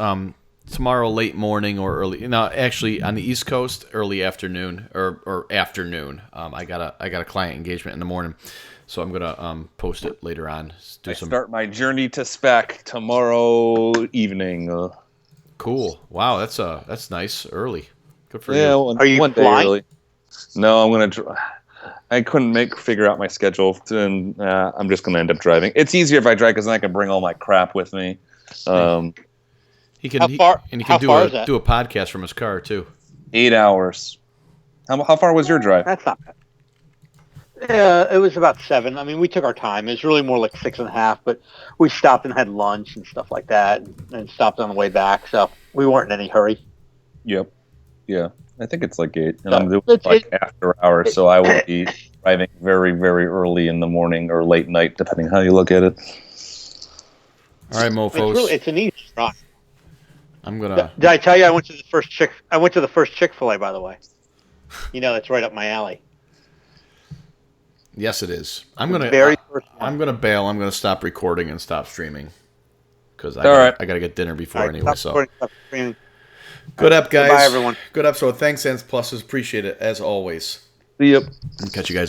Speaker 2: tomorrow late morning or early. No, actually on the East Coast, early afternoon or afternoon. I got a client engagement in the morning, so I'm gonna post it later on.
Speaker 5: Start my journey to spec tomorrow evening.
Speaker 2: Cool. Wow, that's nice. Early. Good for
Speaker 5: Yeah,
Speaker 2: you.
Speaker 1: Are you
Speaker 5: one day
Speaker 1: flying?
Speaker 5: early. No, I'm gonna. I couldn't figure out my schedule, and I'm just gonna end up driving. It's easier if I drive because then I can bring all my crap with me.
Speaker 2: He can.
Speaker 1: How far?
Speaker 2: And he
Speaker 1: How
Speaker 2: can
Speaker 1: far is that?
Speaker 2: do a podcast from his car too.
Speaker 5: 8 hours. How far was your drive?
Speaker 1: That's not bad. Yeah, it was about 7. I mean, we took our time. It's really more like 6.5, but we stopped and had lunch and stuff like that, and stopped on the way back. So we weren't in any hurry.
Speaker 5: Yep. Yeah, I think it's like 8, and
Speaker 1: So
Speaker 5: I'm doing after hours, so I will be driving very, very early in the morning or late night, depending how you look at it.
Speaker 2: All right, mofos.
Speaker 1: It's an easy run.
Speaker 2: I'm gonna.
Speaker 1: Did I tell you I went to the first Chick-fil-A, by the way? You know, that's right up my alley.
Speaker 2: Yes, it is. I'm gonna
Speaker 1: Very first one.
Speaker 2: I'm gonna bail. I'm gonna stop recording and stop streaming because I gotta get dinner before
Speaker 1: All right,
Speaker 2: anyway.
Speaker 1: stop
Speaker 2: So
Speaker 1: recording, stop streaming.
Speaker 2: good up, guys.
Speaker 1: Goodbye, everyone.
Speaker 2: Good episode. Thanks, Ants Pluses. Appreciate it as always.
Speaker 5: Yep.
Speaker 2: And catch you guys later.